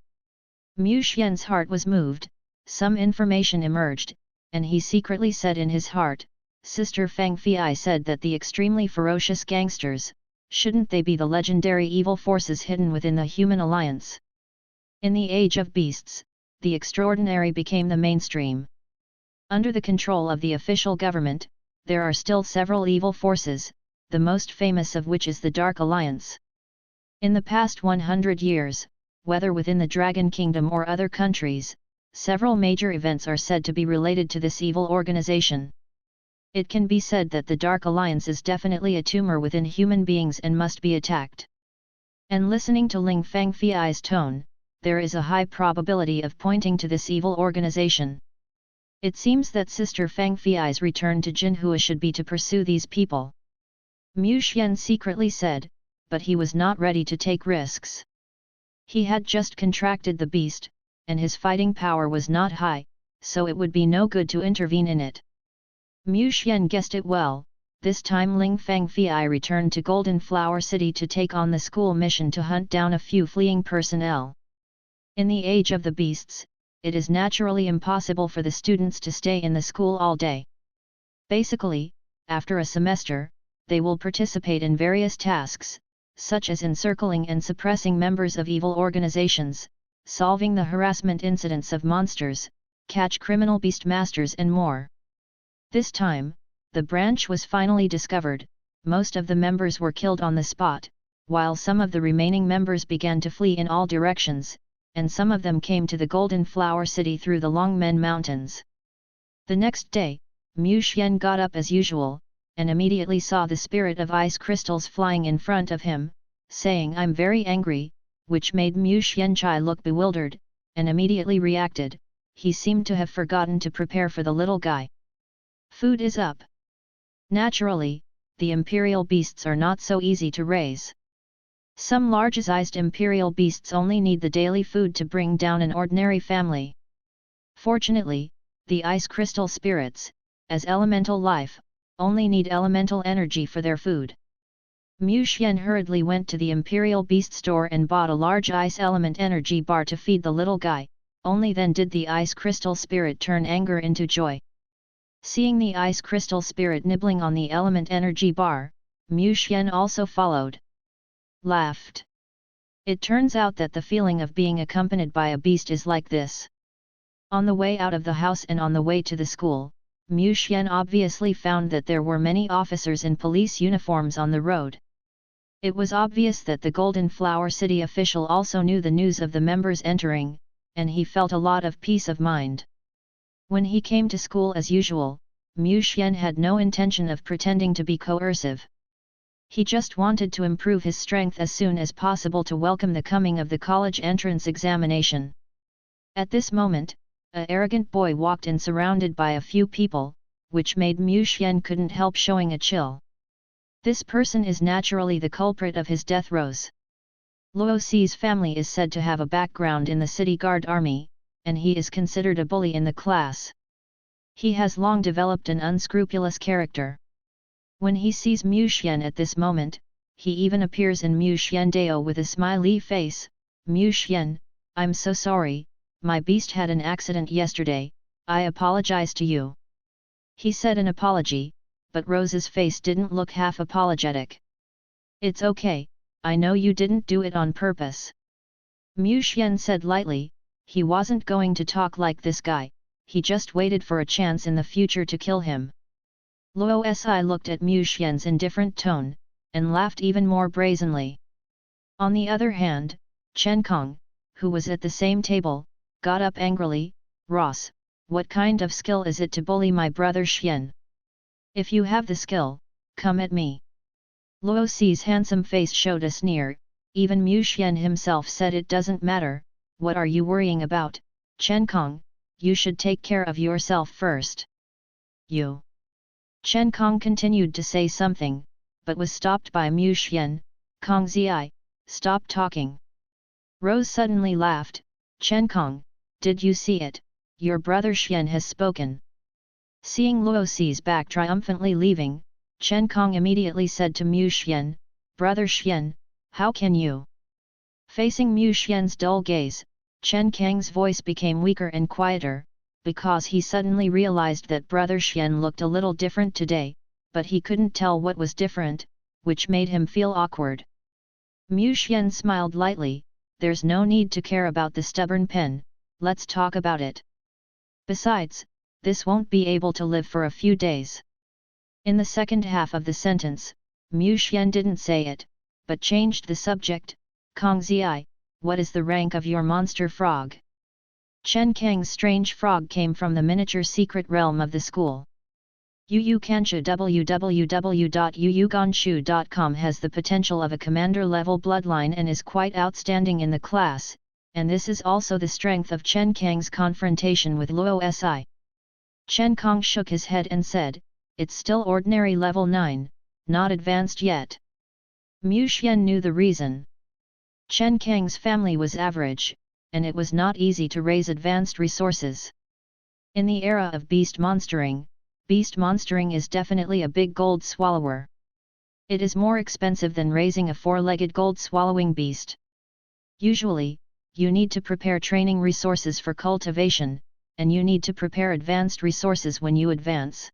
Mu Xian's heart was moved, some information emerged, and he secretly said in his heart, Sister Fang Fei said that the extremely ferocious gangsters, shouldn't they be the legendary evil forces hidden within the human alliance? In the age of beasts, the extraordinary became the mainstream. Under the control of the official government, there are still several evil forces, the most famous of which is the Dark Alliance. In the past 100 years, whether within the Dragon Kingdom or other countries, several major events are said to be related to this evil organization. It can be said that the Dark Alliance is definitely a tumor within human beings and must be attacked. And listening to Ling Fang Fei's tone, there is a high probability of pointing to this evil organization. It seems that Sister Fang Fei's return to Jinhua should be to pursue these people. Mu Xian secretly said, but he was not ready to take risks. He had just contracted the beast, and his fighting power was not high, so it would be no good to intervene in it. Mu Xian guessed it well. This time Ling Fang Fei returned to Golden Flower City to take on the school mission to hunt down a few fleeing personnel. In the age of the beasts, it is naturally impossible for the students to stay in the school all day. Basically, after a semester, they will participate in various tasks, such as encircling and suppressing members of evil organizations, solving the harassment incidents of monsters, catch criminal beast masters and more. This time, the branch was finally discovered. Most of the members were killed on the spot, while some of the remaining members began to flee in all directions, and some of them came to the Golden Flower City through the Longmen Mountains. The next day, Mu Xian got up as usual, and immediately saw the spirit of ice crystals flying in front of him, saying "I'm very angry," which made Mu Xianchai look bewildered, and immediately reacted. He seemed to have forgotten to prepare for the little guy. Food is up. Naturally, the imperial beasts are not so easy to raise. Some large-sized imperial beasts only need the daily food to bring down an ordinary family. Fortunately, the ice crystal spirits, as elemental life, only need elemental energy for their food. Mu Xian hurriedly went to the imperial beast store and bought a large ice element energy bar to feed the little guy. Only then did the ice crystal spirit turn anger into joy. Seeing the ice crystal spirit nibbling on the element energy bar, Mu Xian also followed. Laughed. It turns out that the feeling of being accompanied by a beast is like this. On the way out of the house and on the way to the school, Mu Xian obviously found that there were many officers in police uniforms on the road. It was obvious that the Golden Flower City official also knew the news of the members entering, and he felt a lot of peace of mind. When he came to school as usual, Mu Xian had no intention of pretending to be coercive. He just wanted to improve his strength as soon as possible to welcome the coming of the college entrance examination. At this moment, an arrogant boy walked in surrounded by a few people, which made Mu Xian couldn't help showing a chill. This person is naturally the culprit of his death rows. Luo Si's family is said to have a background in the city guard army, and he is considered a bully in the class. He has long developed an unscrupulous character. When he sees Mu Xian at this moment, he even appears in Mu Xian Dao with a smiley face. "Mu Xian, I'm so sorry, my beast had an accident yesterday, I apologize to you." He said an apology, but Rose's face didn't look half apologetic. "It's okay, I know you didn't do it on purpose." Mu Xian said lightly. He wasn't going to talk like this guy, he just waited for a chance in the future to kill him. Luo Si looked at Mu Xian's indifferent tone, and laughed even more brazenly. On the other hand, Chen Kong, who was at the same table, got up angrily. "Ross, what kind of skill is it to bully my brother Xian? If you have the skill, come at me." Luo Si's handsome face showed a sneer. Even Mu Xian himself said, "It doesn't matter, what are you worrying about, Chen Kong, you should take care of yourself first." "You." Chen Kong continued to say something, but was stopped by Mu Xian. "Kong Zi, stop talking." Rose suddenly laughed. "Chen Kong, did you see it? Your brother Xian has spoken." Seeing Luo Si's back triumphantly leaving, Chen Kong immediately said to Mu Xian, "Brother Xian, how can you?" Facing Mu Xian's dull gaze, Chen Kang's voice became weaker and quieter, because he suddenly realized that brother Xian looked a little different today, but he couldn't tell what was different, which made him feel awkward. Mu Xian smiled lightly. "There's no need to care about the stubborn pen, let's talk about it. Besides, this won't be able to live for a few days." In the second half of the sentence, Mu Xian didn't say it, but changed the subject. "Kong Zi, what is the rank of your monster frog?" Chen Kang's strange frog came from the miniature secret realm of the school. Yu Kanshu www.yuyuganshu.com has the potential of a commander-level bloodline and is quite outstanding in the class, and this is also the strength of Chen Kang's confrontation with Luo Si. Chen Kang shook his head and said, "It's still ordinary level 9, not advanced yet." Mu Xian knew the reason. Chen Kang's family was average, and it was not easy to raise advanced resources. In the era of beast monstering is definitely a big gold swallower. It is more expensive than raising a four-legged gold swallowing beast. Usually, you need to prepare training resources for cultivation, and you need to prepare advanced resources when you advance.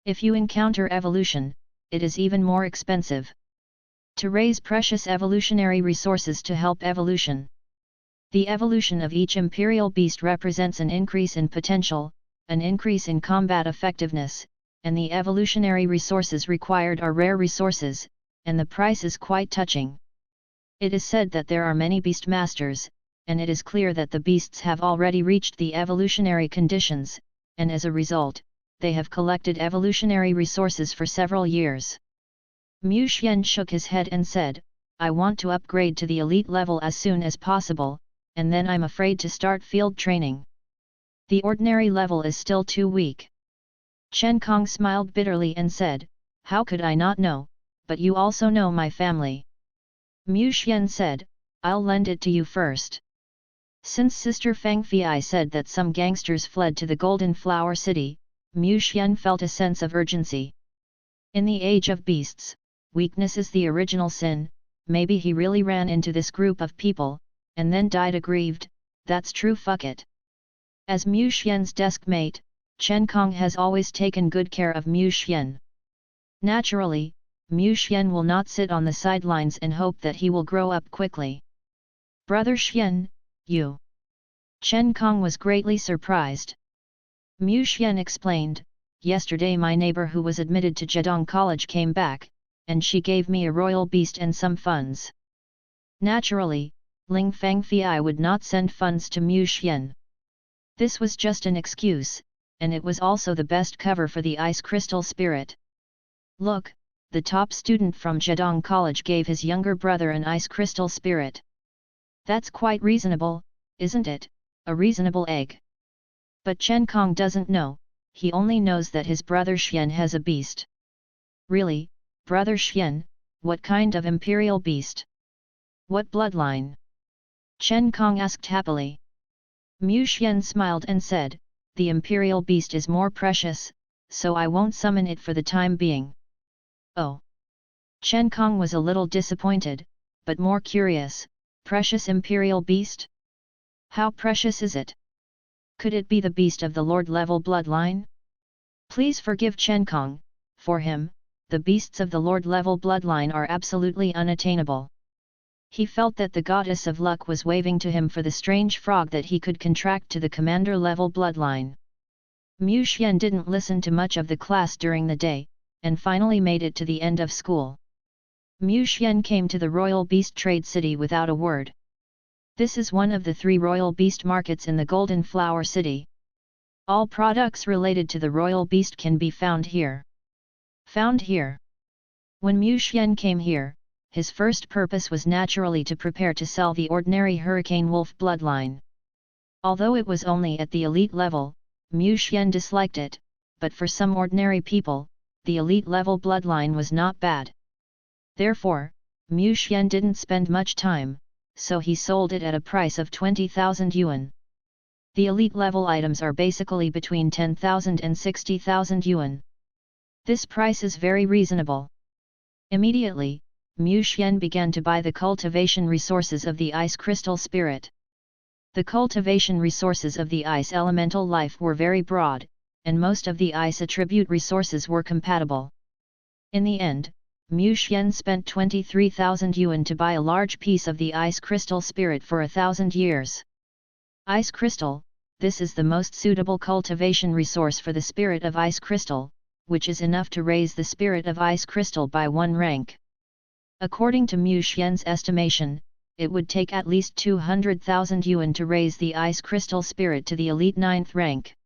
If you encounter evolution, it is even more expensive. To raise precious evolutionary resources to help evolution. The evolution of each imperial beast represents an increase in potential, an increase in combat effectiveness, and the evolutionary resources required are rare resources, and the price is quite touching. It is said that there are many beast masters, and it is clear that the beasts have already reached the evolutionary conditions, and as a result, they have collected evolutionary resources for several years. Mu Xian shook his head and said, "I want to upgrade to the elite level as soon as possible, and then I'm afraid to start field training. The ordinary level is still too weak." Chen Kang smiled bitterly and said, "How could I not know, but you also know my family." Mu Xian said, "I'll lend it to you first." Since Sister Fang Fei said that some gangsters fled to the Golden Flower City, Mu Xian felt a sense of urgency. In the age of beasts, weakness is the original sin. Maybe he really ran into this group of people, and then died aggrieved. That's true, fuck it. As Mu Xian's desk mate, Chen Kang has always taken good care of Mu Xian. Naturally, Mu Xian will not sit on the sidelines and hope that he will grow up quickly. "Brother Xian, you..." Chen Kang was greatly surprised. Mu Xian explained, "Yesterday my neighbor who was admitted to Zhejiang College came back, and she gave me a royal beast and some funds." Naturally, Ling Fangfei would not send funds to Mu Xian. This was just an excuse, and it was also the best cover for the ice crystal spirit. Look, the top student from Zhejiang College gave his younger brother an ice crystal spirit. That's quite reasonable, isn't it? A reasonable egg. But Chen Kang doesn't know, he only knows that his brother Xian has a beast. "Really, brother Xian, what kind of imperial beast? What bloodline?" Chen Kang asked happily. Mu Xian smiled and said, "The imperial beast is more precious, so I won't summon it for the time being." Oh! Chen Kang was a little disappointed, but more curious. Precious imperial beast? How precious is it? Could it be the beast of the Lord-level bloodline? Please forgive Chen Kang, for him, the beasts of the Lord-level bloodline are absolutely unattainable. He felt that the goddess of luck was waving to him for the strange frog that he could contract to the commander-level bloodline. Mu Xian didn't listen to much of the class during the day, and finally made it to the end of school. Mu Xian came to the Royal Beast Trade City without a word. This is one of the 3 Royal Beast markets in the Golden Flower City. All products related to the Royal Beast can be found here. Found here. When Mu Xian came here, his first purpose was naturally to prepare to sell the ordinary Hurricane Wolf bloodline. Although it was only at the elite level, Mu Xian disliked it, but for some ordinary people, the elite level bloodline was not bad. Therefore, Mu Xian didn't spend much time, so he sold it at a price of 20,000 yuan. The elite level items are basically between 10,000 and 60,000 yuan. This price is very reasonable. Immediately, Mu Xian began to buy the cultivation resources of the ice crystal spirit. The cultivation resources of the ice elemental life were very broad, and most of the ice attribute resources were compatible. In the end, Mu Xian spent 23,000 yuan to buy a large piece of the ice crystal spirit for 1,000 years. Ice crystal, this is the most suitable cultivation resource for the spirit of ice crystal, which is enough to raise the spirit of ice crystal by 1 rank. According to Mu Xian's estimation, it would take at least 200,000 yuan to raise the ice crystal spirit to the elite 9th rank.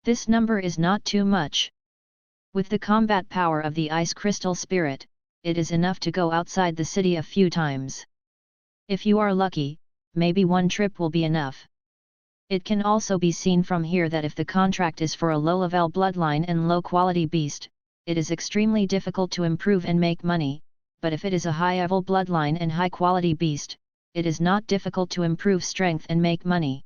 This number is not too much. With the combat power of the ice crystal spirit, it is enough to go outside the city a few times. If you are lucky, maybe one trip will be enough. It can also be seen from here that if the contract is for a low-level bloodline and low-quality beast, it is extremely difficult to improve and make money, but if it is a high-level bloodline and high-quality beast, it is not difficult to improve strength and make money.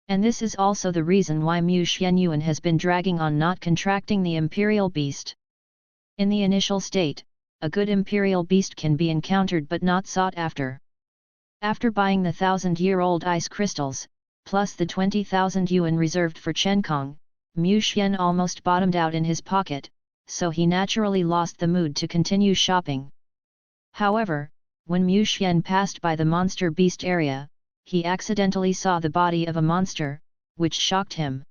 And this is also the reason why Mu Xianyuan has been dragging on not contracting the imperial beast. In the initial state, a good imperial beast can be encountered but not sought after. After buying the 1,000-year-old ice crystals, plus the 20,000 yuan reserved for Chenkong, Mu Xian almost bottomed out in his pocket, so he naturally lost the mood to continue shopping. However, when Mu Xian passed by the monster beast area, he accidentally saw the body of a monster, which shocked him.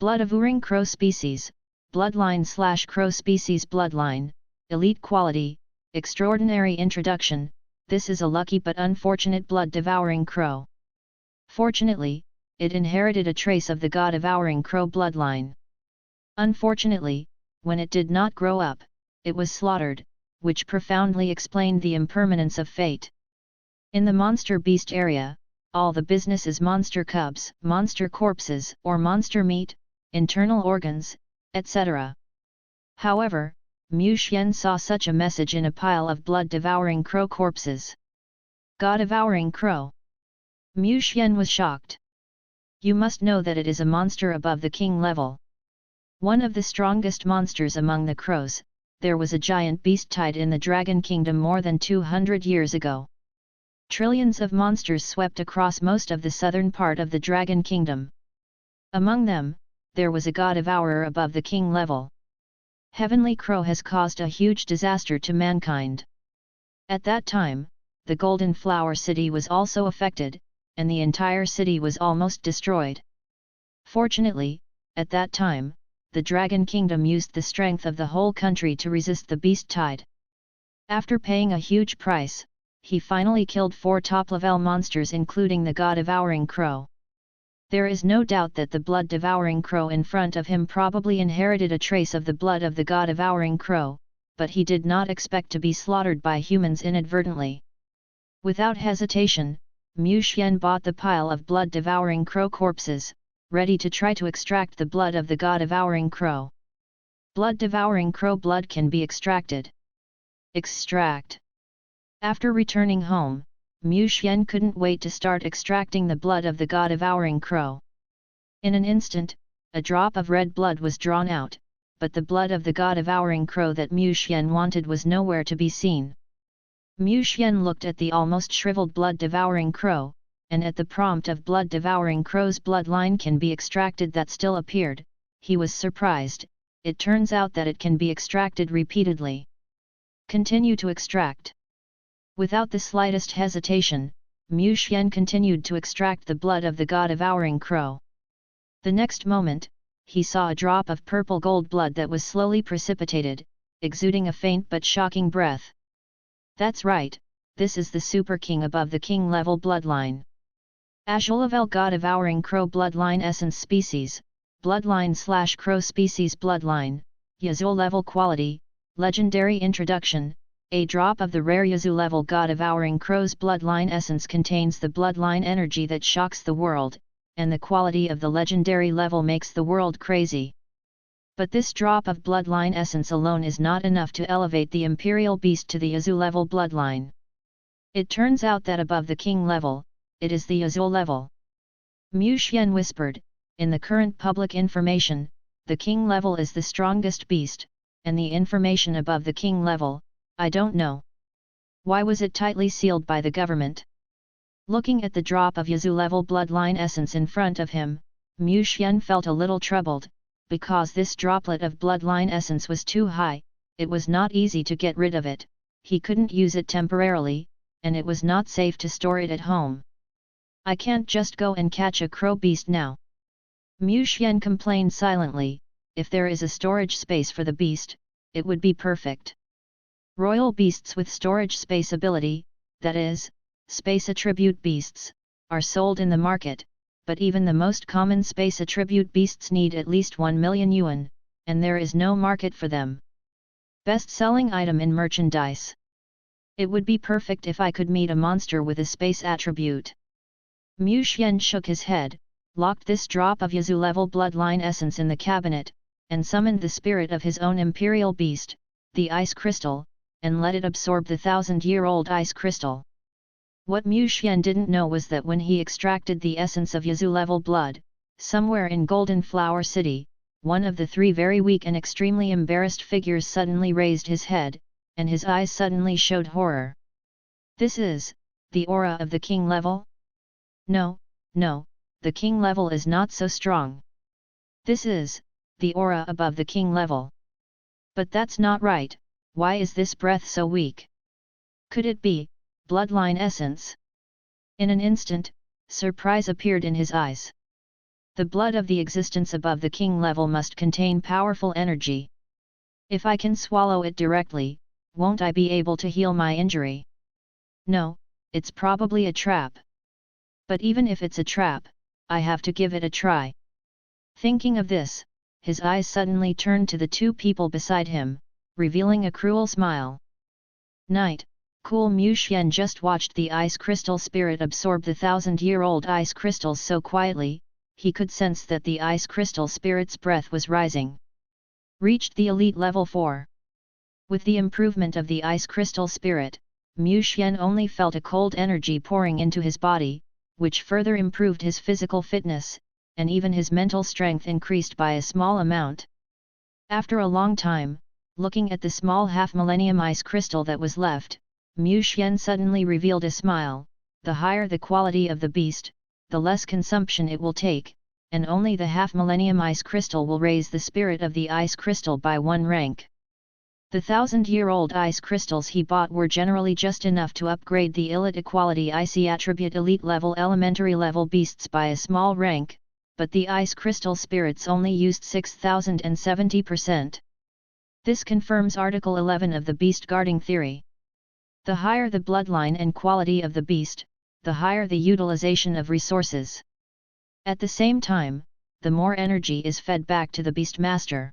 Blood of Uring Crow species, bloodline/Crow species bloodline, elite quality, extraordinary introduction, this is a lucky but unfortunate blood-devouring crow. Fortunately, it inherited a trace of the god-devouring crow bloodline. Unfortunately, when it did not grow up, it was slaughtered, which profoundly explained the impermanence of fate. In the monster beast area, all the business is monster cubs, monster corpses or monster meat, internal organs, etc. However, Mu Xian saw such a message in a pile of blood-devouring crow corpses. God-devouring crow. Mu Xian was shocked. You must know that it is a monster above the king level. One of the strongest monsters among the crows. There was a giant beast tied in the Dragon Kingdom more than 200 years ago. Trillions of monsters swept across most of the southern part of the Dragon Kingdom. Among them, there was a god-devourer above the king level. Heavenly Crow has caused a huge disaster to mankind. At that time, the Golden Flower City was also affected, and the entire city was almost destroyed. Fortunately, at that time, the Dragon Kingdom used the strength of the whole country to resist the beast tide. After paying a huge price, he finally killed 4 top-level monsters including the god-devouring crow. There is no doubt that the blood-devouring crow in front of him probably inherited a trace of the blood of the god-devouring crow, but he did not expect to be slaughtered by humans inadvertently. Without hesitation, Mu Xian bought the pile of blood-devouring crow corpses, ready to try to extract the blood of the god-devouring crow. Blood-devouring crow blood can be extracted. Extract. After returning home, Mu Xian couldn't wait to start extracting the blood of the god-devouring crow. In an instant, a drop of red blood was drawn out, but the blood of the god-devouring crow that Mu Xian wanted was nowhere to be seen. Mu Xian looked at the almost shriveled blood-devouring crow, and at the prompt of blood-devouring crow's bloodline can be extracted that still appeared, he was surprised. It turns out that it can be extracted repeatedly. Continue to extract. Without the slightest hesitation, Mu Xian continued to extract the blood of the god-devouring crow. The next moment, he saw a drop of purple gold blood that was slowly precipitated, exuding a faint but shocking breath. That's right, this is the Super King above the King level bloodline. Azulavel god-devouring crow bloodline essence species, bloodline/crow species bloodline, Yazul level quality, legendary introduction. A drop of the rare Yazoo level god-devouring crow's bloodline essence contains the bloodline energy that shocks the world, and the quality of the legendary level makes the world crazy. But this drop of bloodline essence alone is not enough to elevate the imperial beast to the Yazoo level bloodline. It turns out that above the king level, it is the Yazoo level. Mu Xian whispered, in the current public information, the king level is the strongest beast, and the information above the king level, I don't know. Why was it tightly sealed by the government? Looking at the drop of Yazoo level bloodline essence in front of him, Mu Xian felt a little troubled, because this droplet of bloodline essence was too high, it was not easy to get rid of it, he couldn't use it temporarily, and it was not safe to store it at home. I can't just go and catch a crow beast now. Mu Xian complained silently, if there is a storage space for the beast, it would be perfect. Royal beasts with storage space ability, that is, space attribute beasts, are sold in the market, but even the most common space attribute beasts need at least 1 million yuan, and there is no market for them. Best-selling item in merchandise. It would be perfect if I could meet a monster with a space attribute. Mu Xian shook his head, locked this drop of Yazu level bloodline essence in the cabinet, and summoned the spirit of his own imperial beast, the ice crystal, and let it absorb the 1,000-year-old ice crystal. What Mu Xian didn't know was that when he extracted the essence of Yazu level blood, somewhere in Golden Flower City, one of the three very weak and extremely embarrassed figures suddenly raised his head, and his eyes suddenly showed horror. This is the aura of the king level? No, no, the king level is not so strong. This is the aura above the king level. But that's not right. Why is this breath so weak? Could it be bloodline essence? In an instant, surprise appeared in his eyes. The blood of the existence above the king level must contain powerful energy. If I can swallow it directly, won't I be able to heal my injury? No, it's probably a trap. But even if it's a trap, I have to give it a try. Thinking of this, his eyes suddenly turned to the two people beside him, revealing a cruel smile. Night, cool Mu Xian just watched the ice crystal spirit absorb the 1,000-year-old ice crystals so quietly, he could sense that the ice crystal spirit's breath was rising. Reached the elite level 4. With the improvement of the ice crystal spirit, Mu Xian only felt a cold energy pouring into his body, which further improved his physical fitness, and even his mental strength increased by a small amount. After a long time, looking at the small half-millennium ice crystal that was left, Mu Xian suddenly revealed a smile. The higher the quality of the beast, the less consumption it will take, and only the half-millennium ice crystal will raise the spirit of the ice crystal by 1 rank. The 1,000-year-old ice crystals he bought were generally just enough to upgrade the elite equality icy attribute elite level elementary level beasts by a small rank, but the ice crystal spirits only used 6,070%. This confirms Article 11 of the beast guarding theory. The higher the bloodline and quality of the beast, the higher the utilization of resources. At the same time, the more energy is fed back to the beast master.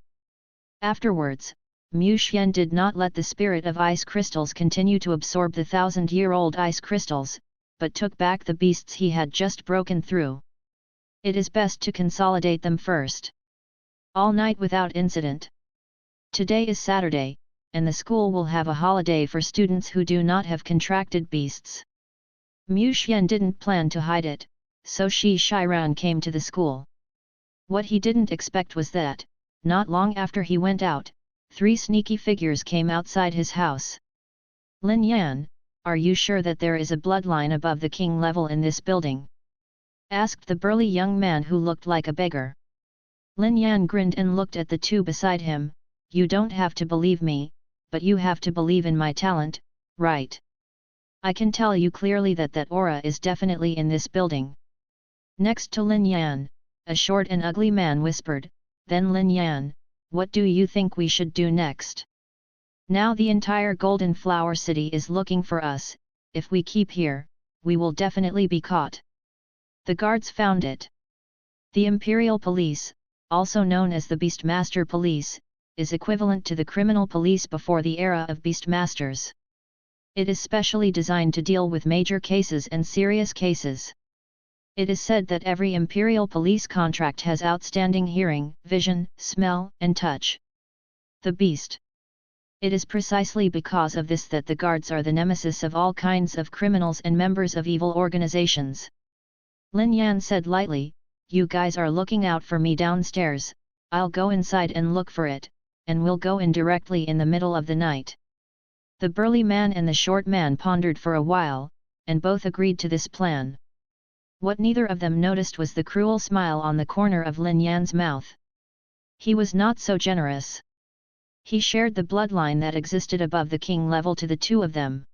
Afterwards, Mu Xian did not let the spirit of ice crystals continue to absorb the 1,000-year-old ice crystals, but took back the beasts he had just broken through. It is best to consolidate them first. All night without incident. Today is Saturday, and the school will have a holiday for students who do not have contracted beasts. Mu Xian didn't plan to hide it, so Shi Shiran came to the school. What he didn't expect was that, not long after he went out, 3 sneaky figures came outside his house. Lin Yan, are you sure that there is a bloodline above the king level in this building? Asked the burly young man who looked like a beggar. Lin Yan grinned and looked at the two beside him. You don't have to believe me, but you have to believe in my talent, right? I can tell you clearly that that aura is definitely in this building. Next to Lin Yan, a short and ugly man whispered, then Lin Yan, what do you think we should do next? Now the entire Golden Flower City is looking for us. If we keep here, we will definitely be caught. The guards found it. The Imperial Police, also known as the Beastmaster Police, is equivalent to the criminal police before the era of Beastmasters. It is specially designed to deal with major cases and serious cases. It is said that every Imperial Police contract has outstanding hearing, vision, smell, and touch. The Beast. It is precisely because of this that the guards are the nemesis of all kinds of criminals and members of evil organizations. Lin Yan said lightly, you guys are looking out for me downstairs, I'll go inside and look for it, and we'll go in directly in the middle of the night. The burly man and the short man pondered for a while, and both agreed to this plan. What neither of them noticed was the cruel smile on the corner of Lin Yan's mouth. He was not so generous. He shared the bloodline that existed above the king level to the two of them.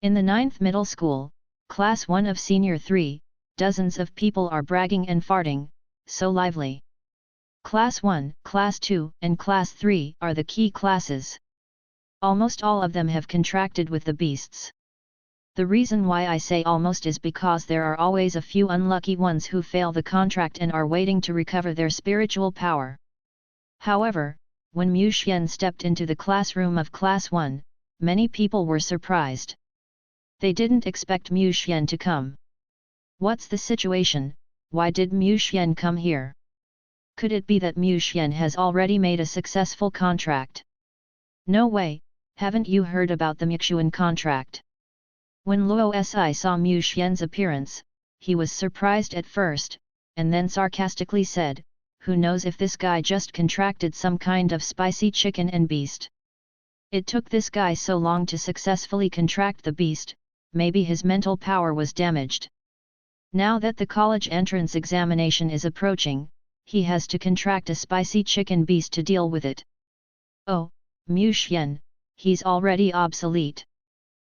In the 9th middle school, class 1 of senior 3, dozens of people are bragging and farting, so lively. Class 1, Class 2, and Class 3 are the key classes. Almost all of them have contracted with the beasts. The reason why I say almost is because there are always a few unlucky ones who fail the contract and are waiting to recover their spiritual power. However, when Mu Xian stepped into the classroom of Class 1, many people were surprised. They didn't expect Mu Xian to come. What's the situation? Why did Mu Xian come here? Could it be that Mu Xian has already made a successful contract? No way, haven't you heard about the Muxuan contract? When Luo Si saw Mu Xian's appearance, he was surprised at first, and then sarcastically said, who knows if this guy just contracted some kind of spicy chicken and beast. It took this guy so long to successfully contract the beast, maybe his mental power was damaged. Now that the college entrance examination is approaching, he has to contract a spicy chicken beast to deal with it. Oh, Mu Xian, he's already obsolete.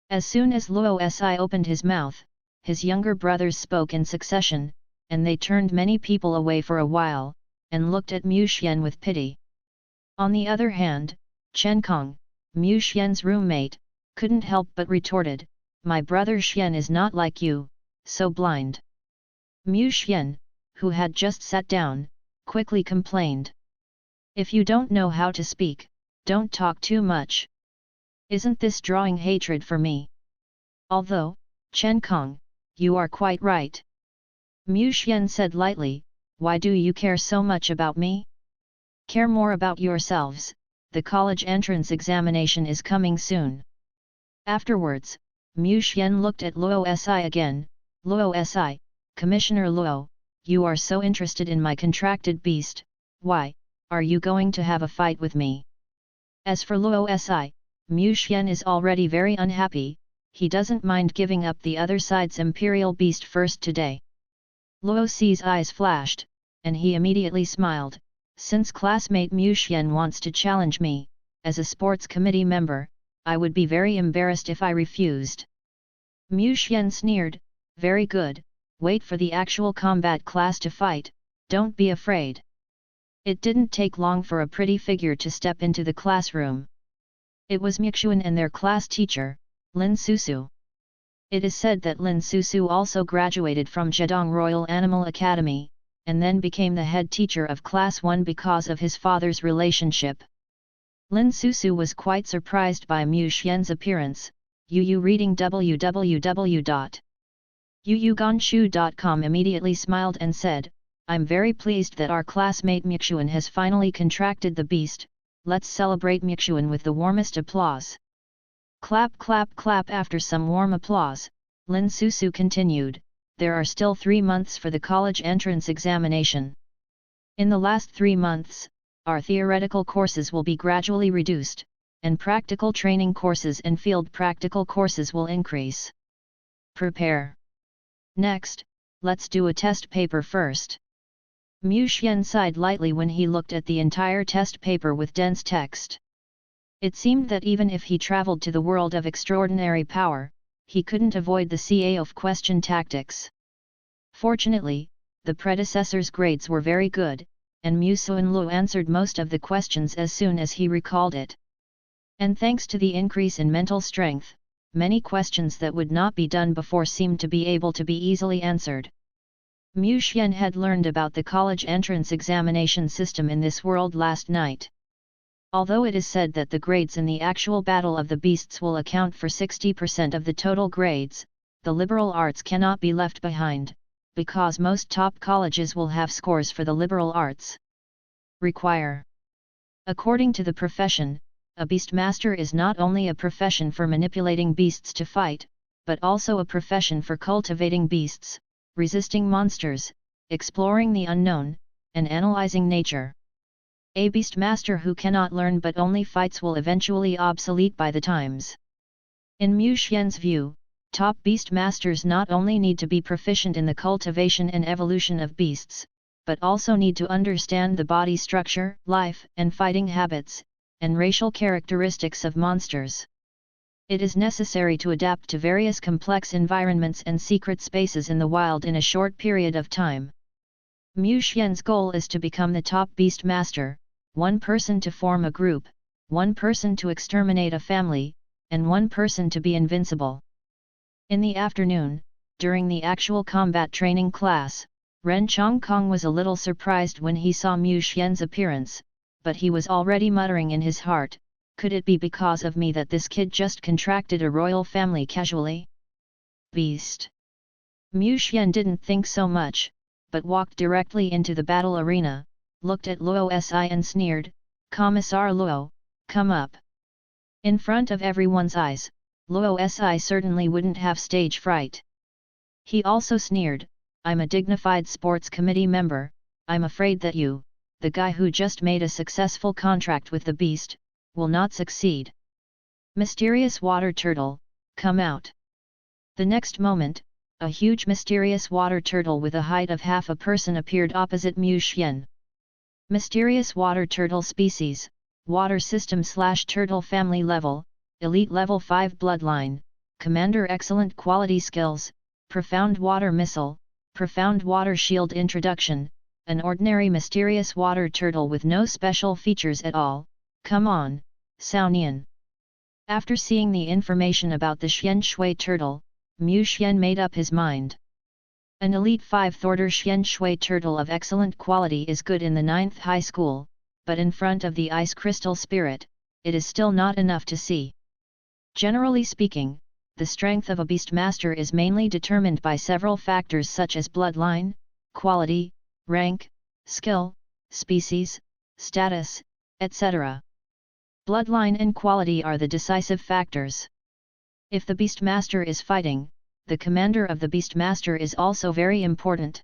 As soon as Luo Si opened his mouth, his younger brothers spoke in succession, and they turned many people away for a while, and looked at Mu Xian with pity. On the other hand, Chen Kong, Mu Xian's roommate, couldn't help but retorted, my brother Xian is not like you, so blind. Mu Xian, who had just sat down, quickly complained. If you don't know how to speak, don't talk too much. Isn't this drawing hatred for me? Although, Chen Kong, you are quite right. Mu Xian said lightly, why do you care so much about me? Care more about yourselves, the college entrance examination is coming soon. Afterwards, Mu Xian looked at Luo Si again, Luo Si, Commissioner Luo, you are so interested in my contracted beast, why, are you going to have a fight with me? As for Luo Si, Mu Xian is already very unhappy, he doesn't mind giving up the other side's imperial beast first today. Luo Si's eyes flashed, and he immediately smiled, since classmate Mu Xian wants to challenge me, as a sports committee member, I would be very embarrassed if I refused. Mu Xian sneered, very good, wait for the actual combat class to fight, don't be afraid. It didn't take long for a pretty figure to step into the classroom. It was Muxuan and their class teacher, Lin Susu. It is said that Lin Susu also graduated from Zhejiang Royal Animal Academy, and then became the head teacher of Class 1 because of his father's relationship. Lin Susu was quite surprised by Mu Xian's appearance. Reading www.yuyuganshu.com immediately smiled and said, I'm very pleased that our classmate Muxuan has finally contracted the beast, let's celebrate Muxuan with the warmest applause. Clap clap clap. After some warm applause, Lin Susu continued, there are still 3 months for the college entrance examination. In the last 3 months, our theoretical courses will be gradually reduced, and practical training courses and field practical courses will increase. Prepare. Next, let's do a test paper first. Mu Xian sighed lightly when he looked at the entire test paper with dense text. It seemed that even if he traveled to the world of extraordinary power, he couldn't avoid the CA of question tactics. Fortunately, the predecessor's grades were very good, and Mu Suanlu answered most of the questions as soon as he recalled it. And thanks to the increase in mental strength, many questions that would not be done before seemed to be able to be easily answered. Mu Xian had learned about the college entrance examination system in this world last night. Although it is said that the grades in the actual battle of the beasts will account for 60% of the total grades, the liberal arts cannot be left behind, because most top colleges will have scores for the liberal arts. Require. According to the profession, a beastmaster is not only a profession for manipulating beasts to fight, but also a profession for cultivating beasts, resisting monsters, exploring the unknown, and analyzing nature. A beastmaster who cannot learn but only fights will eventually obsolete by the times. In Mu Xian's view, top beastmasters not only need to be proficient in the cultivation and evolution of beasts, but also need to understand the body structure, life and fighting habits, and racial characteristics of monsters. It is necessary to adapt to various complex environments and secret spaces in the wild in a short period of time. Mu Xian's goal is to become the top beastmaster, one person to form a group, one person to exterminate a family, and one person to be invincible. In the afternoon, during the actual combat training class, Ren Chongkong was a little surprised when he saw Mu Xian's appearance, but he was already muttering in his heart, could it be because of me that this kid just contracted a royal family casually? Beast! Mu Xian didn't think so much, but walked directly into the battle arena, looked at Luo Si and sneered, "Commissar Luo, come up." In front of everyone's eyes, Luo Si certainly wouldn't have stage fright. He also sneered, "I'm a dignified sports committee member, I'm afraid that you, the guy who just made a successful contract with the beast, will not succeed. Mysterious water turtle, come out." The next moment, a huge mysterious water turtle with a height of half a person appeared opposite Mu Xian. Mysterious water turtle species, water system/turtle family level, elite level 5 bloodline, commander excellent quality skills, profound water missile, profound water shield introduction, an ordinary mysterious water turtle with no special features at all. Come on, Cao Nian. After seeing the information about the Xian Shui turtle, Mu Xian made up his mind. An elite 5th order Xian Shui turtle of excellent quality is good in the 9th high school, but in front of the ice crystal spirit, it is still not enough to see. Generally speaking, the strength of a beastmaster is mainly determined by several factors such as bloodline, quality, rank, skill, species, status, etc. Bloodline and quality are the decisive factors. If the beastmaster is fighting, the commander of the beastmaster is also very important.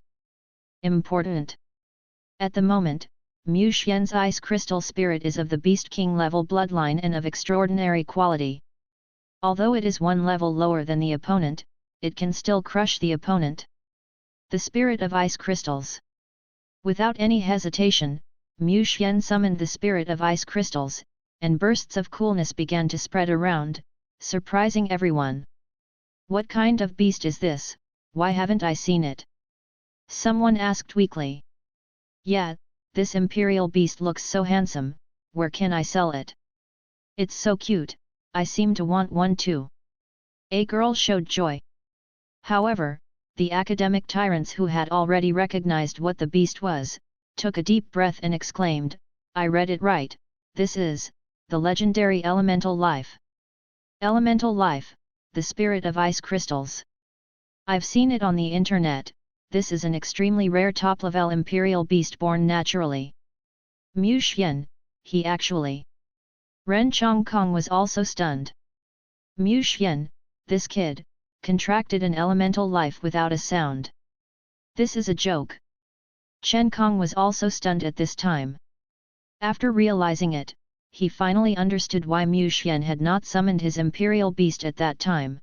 At the moment, Mu Xian's ice crystal spirit is of the Beast King level bloodline and of extraordinary quality. Although it is one level lower than the opponent, it can still crush the opponent. The spirit of ice crystals. Without any hesitation, Mu Xian summoned the spirit of ice crystals, and bursts of coolness began to spread around, surprising everyone. "What kind of beast is this? Why haven't I seen it?" someone asked weakly. "Yeah, this imperial beast looks so handsome, where can I sell it? It's so cute, I seem to want one too." A girl showed joy. However, the academic tyrants who had already recognized what the beast was, took a deep breath and exclaimed, "I read it right, this is the legendary elemental life. Elemental life, the spirit of ice crystals. I've seen it on the internet, this is an extremely rare top-level imperial beast born naturally." Mu Xian, he actually. Ren Chongkong was also stunned. Mu Xian, this kid, contracted an elemental life without a sound. This is a joke. Chen Kong was also stunned at this time. After realizing it, he finally understood why Mu Xian had not summoned his imperial beast at that time.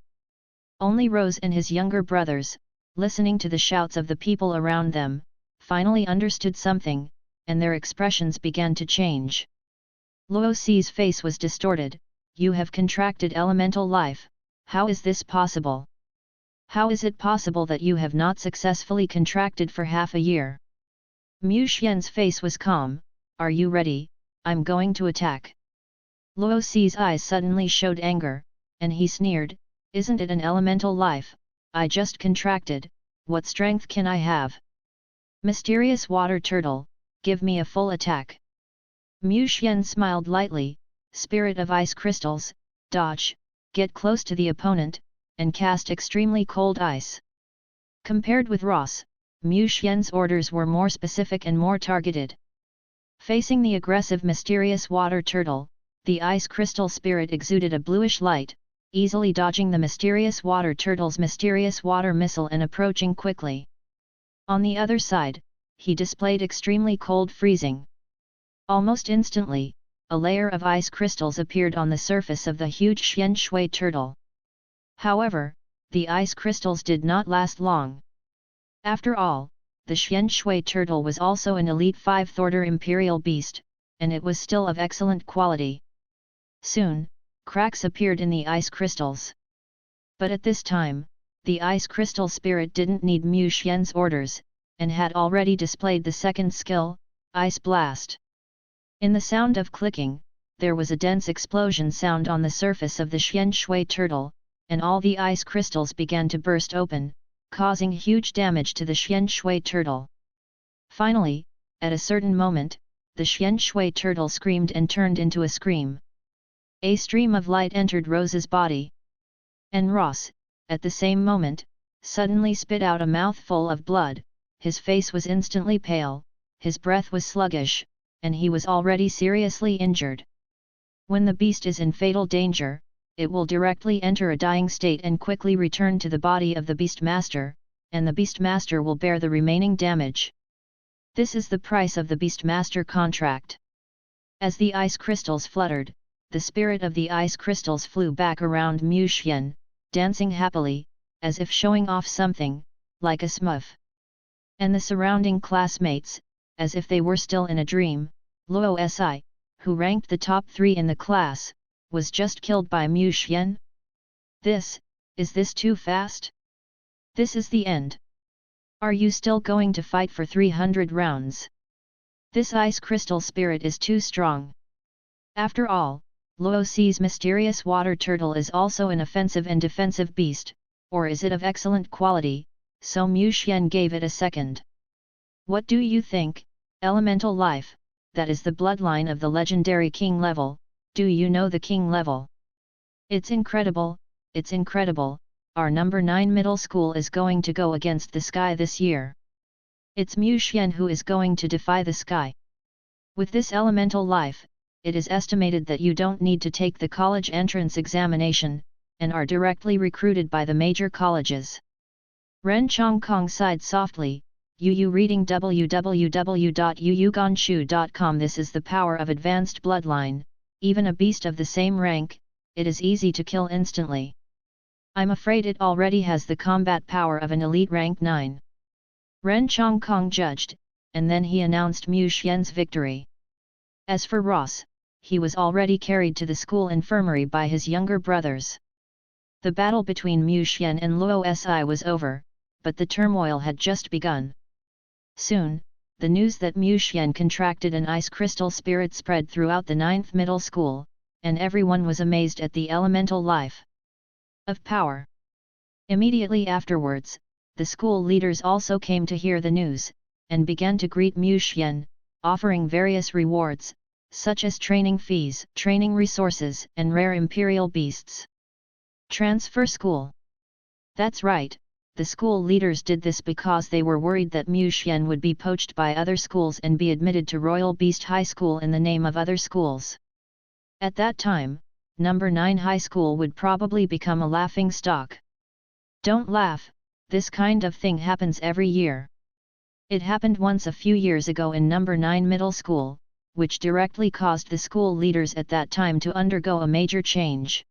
Only Rose and his younger brothers, listening to the shouts of the people around them, finally understood something, and their expressions began to change. Luo Si's face was distorted. "You have contracted elemental life, how is this possible? How is it possible that you have not successfully contracted for half a year?" Mu Xian's face was calm. "Are you ready? I'm going to attack." Luo Si's eyes suddenly showed anger, and he sneered, "Isn't it an elemental life, I just contracted, what strength can I have? Mysterious water turtle, give me a full attack." Mu Xian smiled lightly, "Spirit of ice crystals, dodge, get close to the opponent, and cast extremely cold ice." Compared with Ross, Mu Xian's orders were more specific and more targeted. Facing the aggressive mysterious water turtle, the ice crystal spirit exuded a bluish light, easily dodging the mysterious water turtle's mysterious water missile and approaching quickly. On the other side, he displayed extremely cold freezing. Almost instantly, a layer of ice crystals appeared on the surface of the huge Xian Shui turtle. However, the ice crystals did not last long. After all, the Xian Shui turtle was also an elite 5th order imperial beast, and it was still of excellent quality. Soon, cracks appeared in the ice crystals. But at this time, the ice crystal spirit didn't need Mu Xian's orders, and had already displayed the second skill, Ice Blast. In the sound of clicking, there was a dense explosion sound on the surface of the Xian Shui turtle, and all the ice crystals began to burst open, causing huge damage to the Xian Shui turtle. Finally, at a certain moment, the Xian Shui turtle screamed and turned into a scream. A stream of light entered Rose's body. And Ross, at the same moment, suddenly spit out a mouthful of blood, his face was instantly pale, his breath was sluggish, and he was already seriously injured. When the beast is in fatal danger, it will directly enter a dying state and quickly return to the body of the Beastmaster, and the Beastmaster will bear the remaining damage. This is the price of the Beastmaster contract. As the ice crystals fluttered, the spirit of the ice crystals flew back around Mu Xian, dancing happily, as if showing off something, like a smurf. And the surrounding classmates, as if they were still in a dream, Luo Si, who ranked the top 3 in the class, was just killed by Mu Xian? Is this too fast? This is the end. Are you still going to fight for 300 rounds? This ice crystal spirit is too strong. After all, Luo Si's mysterious water turtle is also an offensive and defensive beast, or is it of excellent quality, so Mu Xian gave it a second. What do you think, elemental life, that is the bloodline of the legendary king level, do you know the king level? It's incredible, our number 9 middle school is going to go against the sky this year. It's Mu Xian who is going to defy the sky. With this elemental life, it is estimated that you don't need to take the college entrance examination, and are directly recruited by the major colleges. Ren Chongkong sighed softly, Yu reading www.yuyuganshu.com. This is the power of advanced bloodline, even a beast of the same rank, it is easy to kill instantly. I'm afraid it already has the combat power of an elite rank 9. Ren Chongkong judged, and then he announced Mu Xian's victory. As for Ross, he was already carried to the school infirmary by his younger brothers. The battle between Mu Xian and Luo Si was over, but the turmoil had just begun. Soon, the news that Mu Xian contracted an ice crystal spirit spread throughout the 9th middle school, and everyone was amazed at the elemental life of power. Immediately afterwards, the school leaders also came to hear the news, and began to greet Mu Xian, offering various rewards, such as training fees, training resources, and rare imperial beasts. Transfer school. That's right, the school leaders did this because they were worried that Mu Xian would be poached by other schools and be admitted to Royal Beast High School in the name of other schools. At that time, number 9 high school would probably become a laughing stock. Don't laugh, this kind of thing happens every year. It happened once a few years ago in number 9 middle school, which directly caused the school leaders at that time to undergo a major change.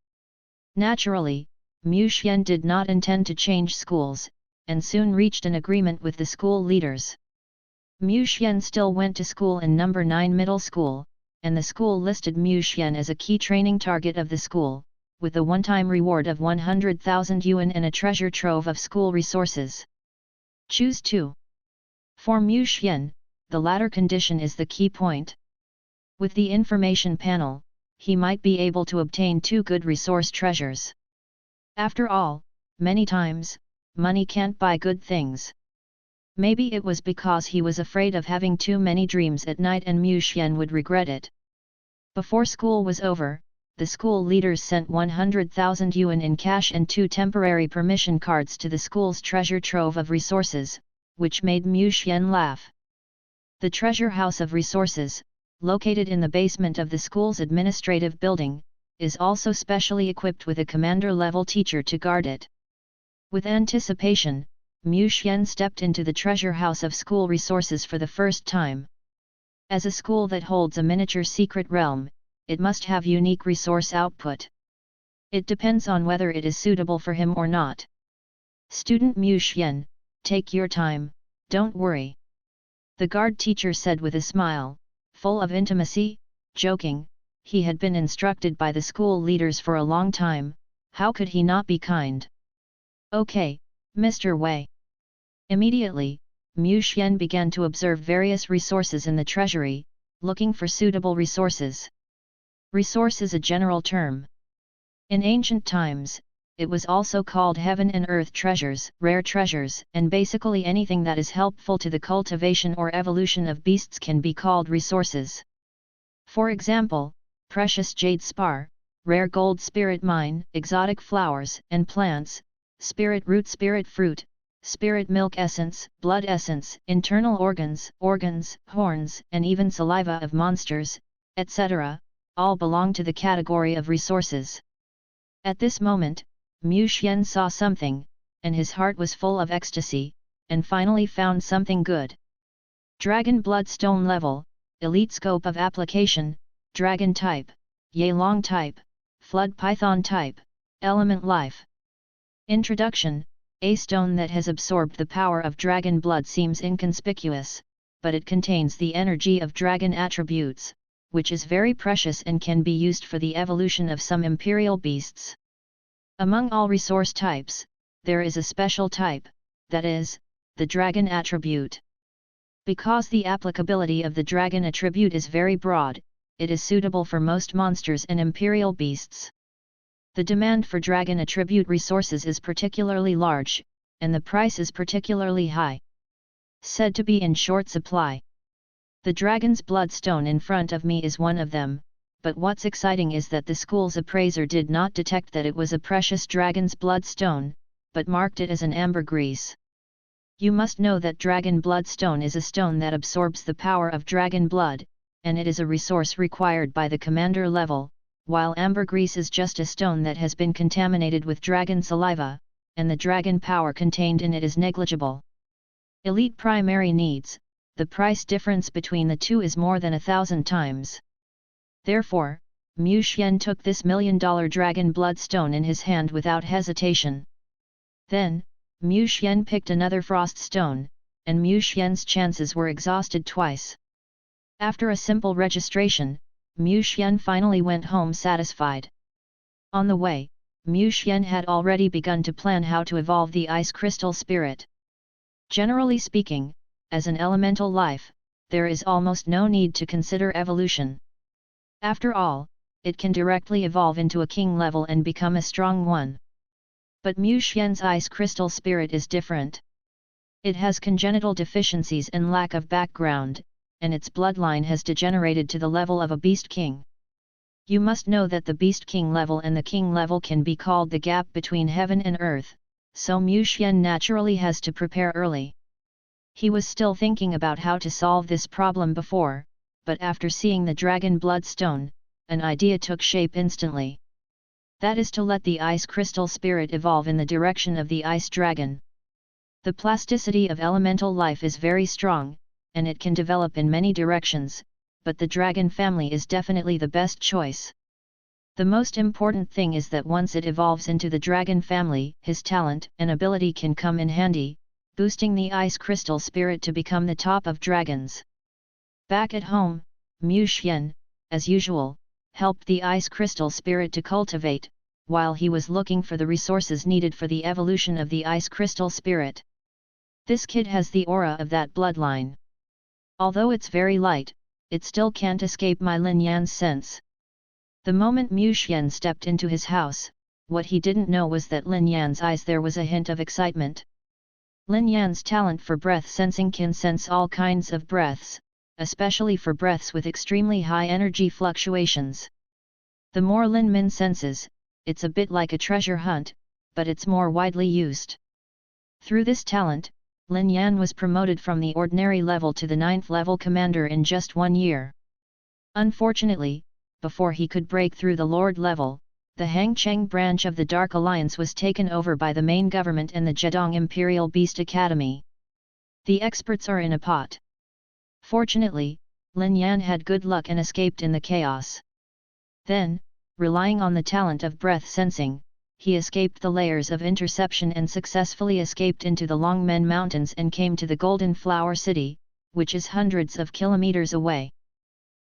Naturally, Mu Xian did not intend to change schools, and soon reached an agreement with the school leaders. Mu Xian still went to school in number 9 middle school, and the school listed Mu Xian as a key training target of the school, with a one-time reward of 100,000 yuan and a treasure trove of school resources. Choose 2. For Mu Xian, the latter condition is the key point. With the information panel, he might be able to obtain 2 good resource treasures. After all, many times, money can't buy good things. Maybe it was because he was afraid of having too many dreams at night and Mu Xian would regret it. Before school was over, the school leaders sent 100,000 yuan in cash and 2 temporary permission cards to the school's treasure trove of resources, which made Mu Xian laugh. The treasure house of resources, located in the basement of the school's administrative building, is also specially equipped with a commander-level teacher to guard it. With anticipation, Mu Xian stepped into the treasure house of school resources for the first time. As a school that holds a miniature secret realm, it must have unique resource output. It depends on whether it is suitable for him or not. Student Mu Xian, take your time, don't worry. The guard teacher said with a smile, full of intimacy, joking. He had been instructed by the school leaders for a long time, how could he not be kind? Okay, Mr. Wei. Immediately, Mu Xian began to observe various resources in the treasury, looking for suitable resources. Resource is a general term. In ancient times, it was also called heaven and earth treasures, rare treasures, and basically anything that is helpful to the cultivation or evolution of beasts can be called resources. For example, precious jade spar, rare gold spirit mine, exotic flowers and plants, spirit root, spirit fruit, spirit milk essence, blood essence, internal organs, horns, and even saliva of monsters, etc., all belong to the category of resources. At this moment, Mu Xian saw something, and his heart was full of ecstasy, and finally found something good. Dragon Bloodstone level, elite scope of application, dragon type, Yelong type, flood python type, element life. Introduction. A stone that has absorbed the power of dragon blood seems inconspicuous, but it contains the energy of dragon attributes, which is very precious and can be used for the evolution of some imperial beasts. Among all resource types, there is a special type, that is, the dragon attribute. Because the applicability of the dragon attribute is very broad, it is suitable for most monsters and imperial beasts. The demand for dragon attribute resources is particularly large, and the price is particularly high. Said to be in short supply. The dragon's bloodstone in front of me is one of them, but what's exciting is that the school's appraiser did not detect that it was a precious dragon's bloodstone, but marked it as an ambergris. You must know that dragon bloodstone is a stone that absorbs the power of dragon blood, and it is a resource required by the commander level, while ambergris is just a stone that has been contaminated with dragon saliva, and the dragon power contained in it is negligible. Elite primary needs, the price difference between the two is more than 1,000 times. Therefore, Mu Xian took this $1 million dragon bloodstone in his hand without hesitation. Then, Mu Xian picked another frost stone, and Mu Xian's chances were exhausted twice. After a simple registration, Mu Xian finally went home satisfied. On the way, Mu Xian had already begun to plan how to evolve the ice crystal spirit. Generally speaking, as an elemental life, there is almost no need to consider evolution. After all, it can directly evolve into a king level and become a strong one. But Mu Xian's ice crystal spirit is different. It has congenital deficiencies and lack of background, and its bloodline has degenerated to the level of a beast king. You must know that the beast king level and the king level can be called the gap between heaven and earth, so Mu Xian naturally has to prepare early. He was still thinking about how to solve this problem before, but after seeing the dragon bloodstone, an idea took shape instantly. That is to let the ice crystal spirit evolve in the direction of the ice dragon. The plasticity of elemental life is very strong, and it can develop in many directions, but the dragon family is definitely the best choice. The most important thing is that once it evolves into the dragon family, his talent and ability can come in handy, boosting the ice crystal spirit to become the top of dragons. Back at home, Mu Xian, as usual, helped the ice crystal spirit to cultivate, while he was looking for the resources needed for the evolution of the ice crystal spirit. This kid has the aura of that bloodline. Although it's very light, it still can't escape my Lin Yan's sense. The moment Mu Xian stepped into his house, what he didn't know was that Lin Yan's eyes there was a hint of excitement. Lin Yan's talent for breath sensing can sense all kinds of breaths, especially for breaths with extremely high energy fluctuations. The more Lin Min senses, it's a bit like a treasure hunt, but it's more widely used. Through this talent, Lin Yan was promoted from the ordinary level to the 9th level commander in just 1 year. Unfortunately, before he could break through the Lord level, the Hangcheng branch of the Dark Alliance was taken over by the main government and the Zedong Imperial Beast Academy. The experts are in a pot. Fortunately, Lin Yan had good luck and escaped in the chaos. Then, relying on the talent of breath sensing, he escaped the layers of interception and successfully escaped into the Longmen Mountains and came to the Golden Flower City, which is hundreds of kilometers away.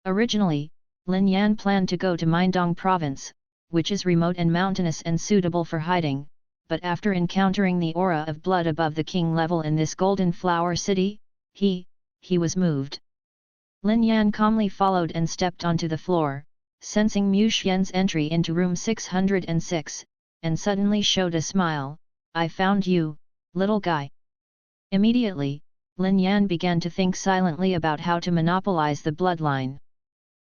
Originally, Lin Yan planned to go to Mindong Province, which is remote and mountainous and suitable for hiding, but after encountering the aura of blood above the king level in this Golden Flower City, he was moved. Lin Yan calmly followed and stepped onto the floor, sensing Mu Xian's entry into room 606, and suddenly showed a smile. "I found you, little guy." Immediately, Lin Yan began to think silently about how to monopolize the bloodline.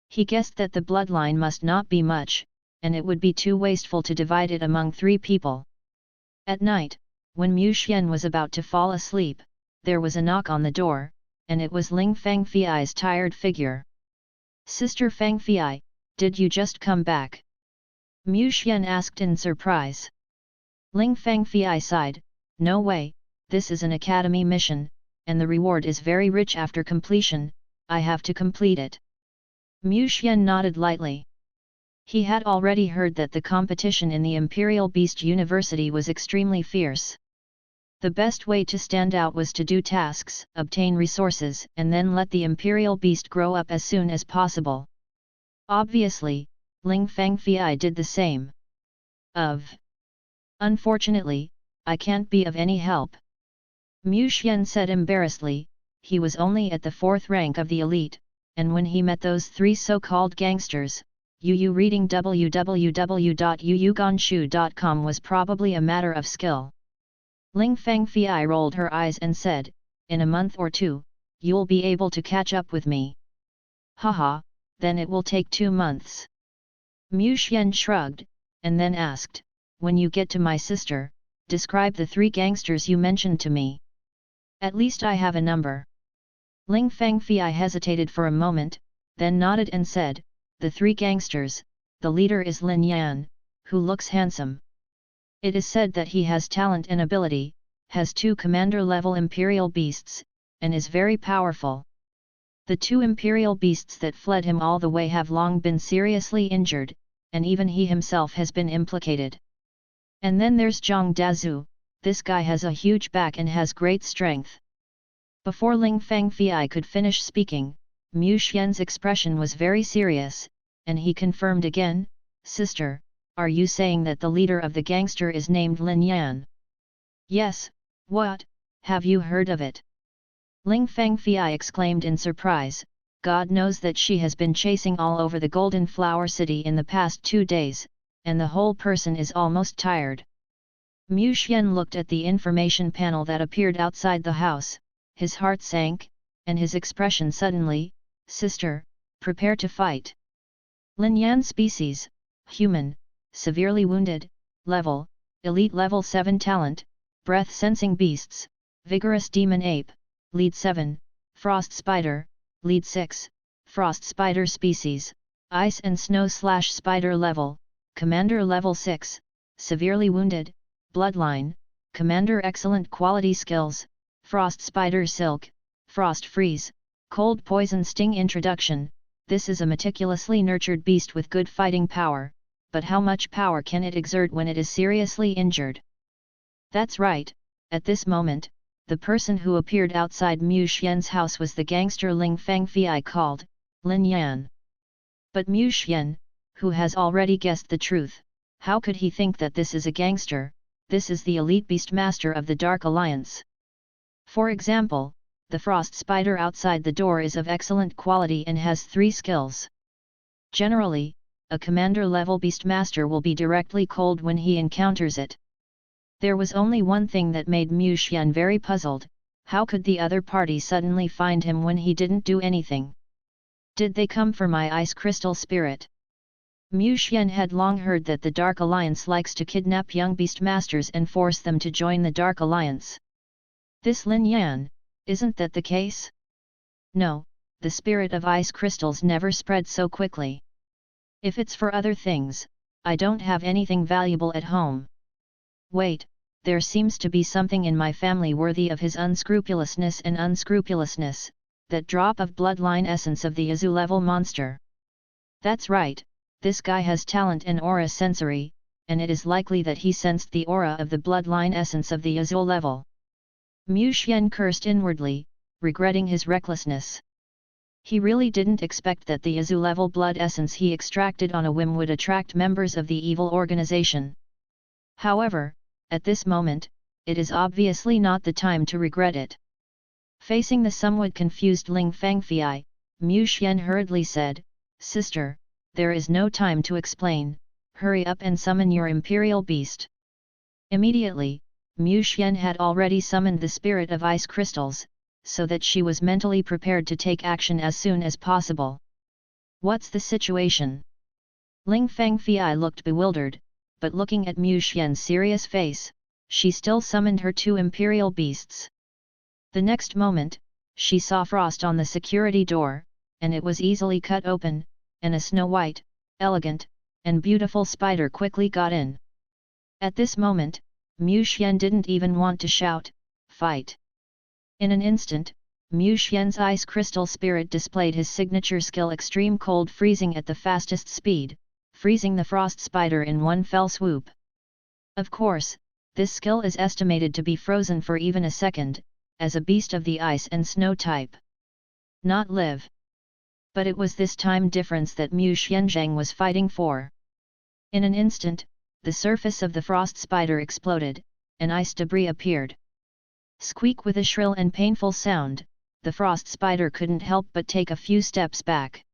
He guessed that the bloodline must not be much, and it would be too wasteful to divide it among 3 people. At night, when Mu Xian was about to fall asleep, there was a knock on the door, and it was Ling Fangfei's tired figure. "Sister Fangfei, did you just come back?" Mu Xian asked in surprise. Ling Fangfei sighed, "No way, this is an academy mission, and the reward is very rich after completion, I have to complete it." Mu Xian nodded lightly. He had already heard that the competition in the Imperial Beast University was extremely fierce. The best way to stand out was to do tasks, obtain resources, and then let the Imperial Beast grow up as soon as possible. Obviously, Ling Fangfei did the same. Unfortunately, I can't be of any help." Mu Xian said embarrassedly. He was only at the 4th rank of the elite, and when he met those 3 so-called gangsters, reading www.yuyuganshu.com was probably a matter of skill. Ling Fangfei rolled her eyes and said, "In a month or 2, you'll be able to catch up with me." "Haha, then it will take 2 months." Mu Xian shrugged, and then asked, "When you get to my sister, describe the 3 gangsters you mentioned to me. At least I have a number." Ling Fangfei hesitated for a moment, then nodded and said, "The 3 gangsters, the leader is Lin Yan, who looks handsome. It is said that he has talent and ability, has 2 commander-level imperial beasts, and is very powerful. The 2 imperial beasts that fled him all the way have long been seriously injured, and even he himself has been implicated. And then there's Zhang Dazu, this guy has a huge back and has great strength." Before Ling Fangfei could finish speaking, Mu Xian's expression was very serious, and he confirmed again, "Sister, are you saying that the leader of the gangster is named Lin Yan?" "Yes, what, have you heard of it?" Ling Fangfei exclaimed in surprise. God knows that she has been chasing all over the Golden Flower City in the past 2 days, and the whole person is almost tired. Mu Xian looked at the information panel that appeared outside the house, his heart sank, and his expression suddenly, "Sister, prepare to fight." Lin Yan species, human, severely wounded, level, elite level 7 talent, breath-sensing beasts, vigorous demon ape, lead 7, frost spider, lead 6, frost spider species, ice and snow/spider level, commander level 6, severely wounded, bloodline, commander excellent quality skills, frost spider silk, frost freeze, cold poison sting introduction. This is a meticulously nurtured beast with good fighting power, but how much power can it exert when it is seriously injured? That's right, at this moment, the person who appeared outside Mu Xian's house was the gangster Ling Fangfei called Lin Yan. But Mu Xian, who has already guessed the truth, how could he think that this is a gangster? This is the elite beast master of the Dark Alliance. For example, the frost spider outside the door is of excellent quality and has 3 skills. Generally, a commander-level beastmaster will be directly cold when he encounters it. There was only one thing that made Mu Xian very puzzled: how could the other party suddenly find him when he didn't do anything? Did they come for my ice crystal spirit? Mu Xian had long heard that the Dark Alliance likes to kidnap young beastmasters and force them to join the Dark Alliance. This Lin Yan, isn't that the case? No, the spirit of ice crystals never spread so quickly. If it's for other things, I don't have anything valuable at home. Wait, there seems to be something in my family worthy of his unscrupulousness and unscrupulousness, that drop of bloodline essence of the Yazu level monster. That's right, this guy has talent and aura sensory, and it is likely that he sensed the aura of the bloodline essence of the Yazu level. Mu Xian cursed inwardly, regretting his recklessness. He really didn't expect that the Yazu level blood essence he extracted on a whim would attract members of the evil organization. However, at this moment, it is obviously not the time to regret it. Facing the somewhat confused Ling Fangfei, Mu Xian hurriedly said, "Sister, there is no time to explain, hurry up and summon your imperial beast." Immediately, Mu Xian had already summoned the spirit of ice crystals, so that she was mentally prepared to take action as soon as possible. "What's the situation?" Ling Fangfei looked bewildered, but looking at Mu Xian's serious face, she still summoned her 2 imperial beasts. The next moment, she saw frost on the security door, and it was easily cut open, and a snow-white, elegant, and beautiful spider quickly got in. At this moment, Mu Xian didn't even want to shout, "Fight!" In an instant, Mu Xian's ice crystal spirit displayed his signature skill extreme cold freezing at the fastest speed, freezing the frost spider in one fell swoop. Of course, this skill is estimated to be frozen for even a second, as a beast of the ice and snow type. Not live. But it was this time difference that Mu Xianzhang was fighting for. In an instant, the surface of the frost spider exploded, and ice debris appeared. Squeak with a shrill and painful sound, the frost spider couldn't help but take a few steps back.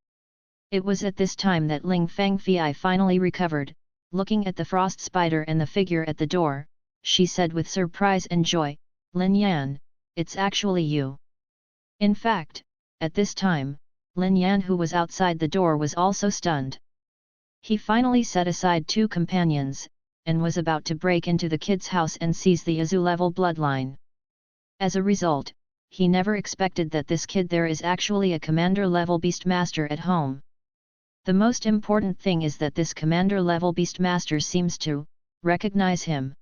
It was at this time that Ling Fangfei finally recovered. Looking at the frost spider and the figure at the door, she said with surprise and joy, "Lin Yan, it's actually you." In fact, at this time, Lin Yan who was outside the door was also stunned. He finally set aside 2 companions, and was about to break into the kid's house and seize the Azu level bloodline. As a result, he never expected that this kid there is actually a commander-level beastmaster at home. The most important thing is that this commander-level beastmaster seems to recognize him.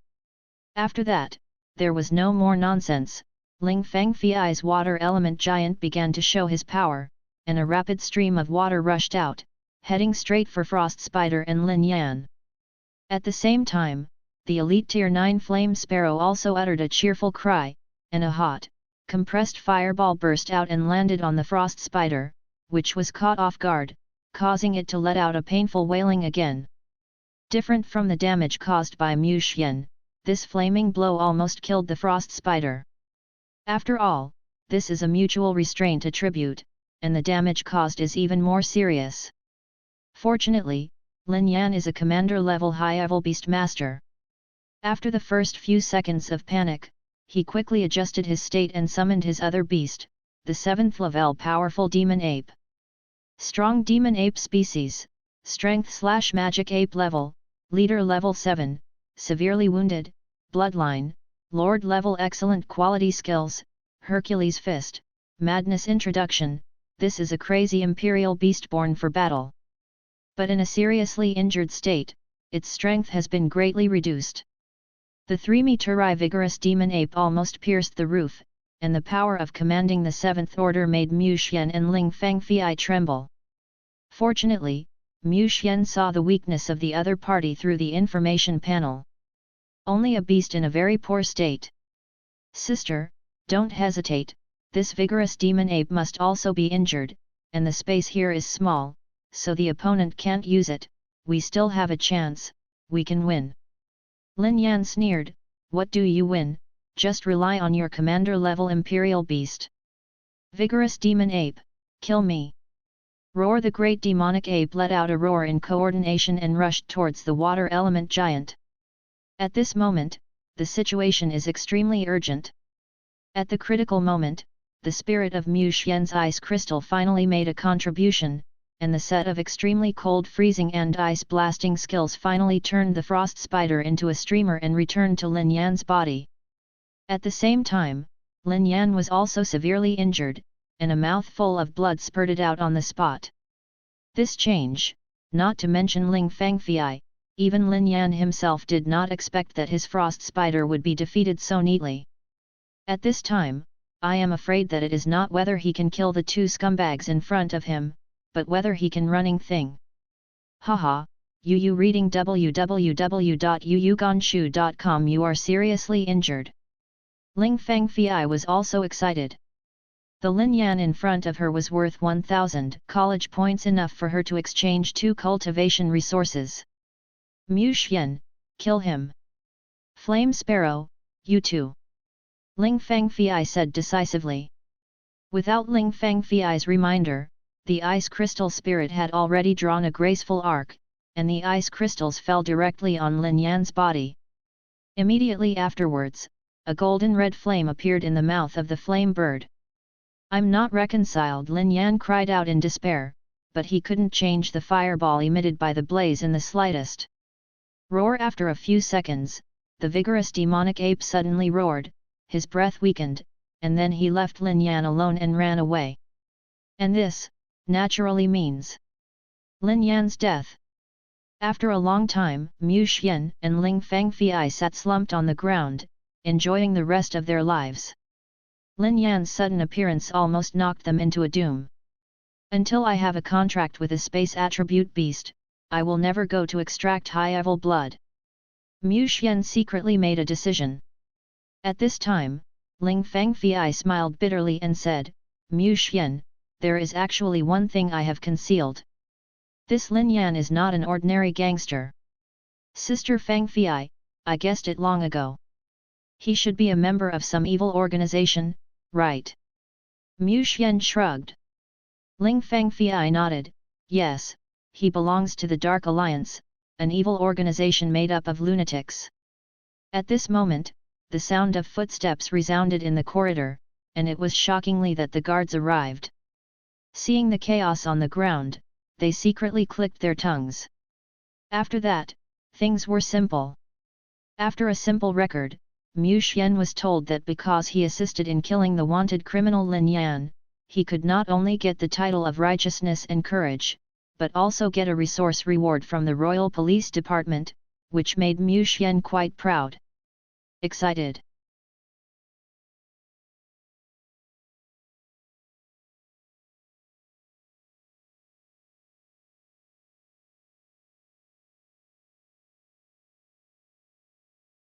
After that, there was no more nonsense. Ling Fangfei's water element giant began to show his power, and a rapid stream of water rushed out, heading straight for Frost Spider and Lin Yan. At the same time, the elite Tier 9 Flame Sparrow also uttered a cheerful cry, and a hot, compressed fireball burst out and landed on the Frost Spider, which was caught off guard, causing it to let out a painful wailing again. Different from the damage caused by Mu Xian, this flaming blow almost killed the Frost Spider. After all, this is a mutual restraint attribute, and the damage caused is even more serious. Fortunately, Lin Yan is a commander-level high-level beastmaster. After the first few seconds of panic, he quickly adjusted his state and summoned his other beast, the 7th-level powerful demon ape. Strong demon ape species, strength/magic ape level, leader level 7, severely wounded, bloodline, lord level excellent quality skills, Hercules fist, madness introduction. This is a crazy imperial beast born for battle. But in a seriously injured state, its strength has been greatly reduced. The 3-meter vigorous demon ape almost pierced the roof, and the power of commanding the 7th order made Mu Xian and Ling Fangfei tremble. Fortunately, Mu Xian saw the weakness of the other party through the information panel. Only a beast in a very poor state. "Sister, don't hesitate, this vigorous demon ape must also be injured, and the space here is small, so the opponent can't use it. We still have a chance, we can win." Lin Yan sneered, "What do you win? Just rely on your commander-level imperial beast. Vigorous demon ape, kill me!" Roar! The great demonic ape let out a roar in coordination and rushed towards the water element giant. At this moment, the situation is extremely urgent. At the critical moment, the spirit of Mu Xian's ice crystal finally made a contribution, and the set of extremely cold freezing and ice blasting skills finally turned the frost spider into a streamer and returned to Lin Yan's body. At the same time, Lin Yan was also severely injured, and a mouthful of blood spurted out on the spot. This change, not to mention Ling Fangfei, even Lin Yan himself did not expect that his frost spider would be defeated so neatly. At this time, I am afraid that it is not whether he can kill the 2 scumbags in front of him, but whether he can running thing. Haha, you reading www.yuyuganshu.com. You are seriously injured. Ling Fangfei was also excited. The Lin Yan in front of her was worth 1,000 college points, enough for her to exchange 2 cultivation resources. Mu Xian, kill him. Flame Sparrow, you too. Ling Fangfei said decisively. Without Ling Fangfei's reminder, the ice crystal spirit had already drawn a graceful arc, and the ice crystals fell directly on Lin Yan's body. Immediately afterwards, a golden red flame appeared in the mouth of the flame bird. "I'm not reconciled," Lin Yan cried out in despair, but he couldn't change the fireball emitted by the blaze in the slightest. Roar! After a few seconds, the vigorous demonic ape suddenly roared, his breath weakened, and then he left Lin Yan alone and ran away. And this, naturally means Lin Yan's death. After a long time, Mu Xian and Ling Fangfei sat slumped on the ground, enjoying the rest of their lives. Lin Yan's sudden appearance almost knocked them into a doom. Until I have a contract with a space attribute beast, I will never go to extract high-level blood. Mu Xian secretly made a decision. At this time, Ling Fangfei smiled bitterly and said, Mu Xian, there is actually one thing I have concealed. This Lin Yan is not an ordinary gangster. Sister Fangfei, I guessed it long ago. He should be a member of some evil organization, right? Mu Xian shrugged. Ling Fangfei nodded, yes, he belongs to the Dark Alliance, an evil organization made up of lunatics. At this moment, the sound of footsteps resounded in the corridor, and it was shockingly that the guards arrived. Seeing the chaos on the ground, they secretly clicked their tongues. After that, things were simple. After a simple record, Mu Xian was told that because he assisted in killing the wanted criminal Lin Yan, he could not only get the title of righteousness and courage, but also get a resource reward from the Royal Police Department, which made Mu Xian quite proud. Excited.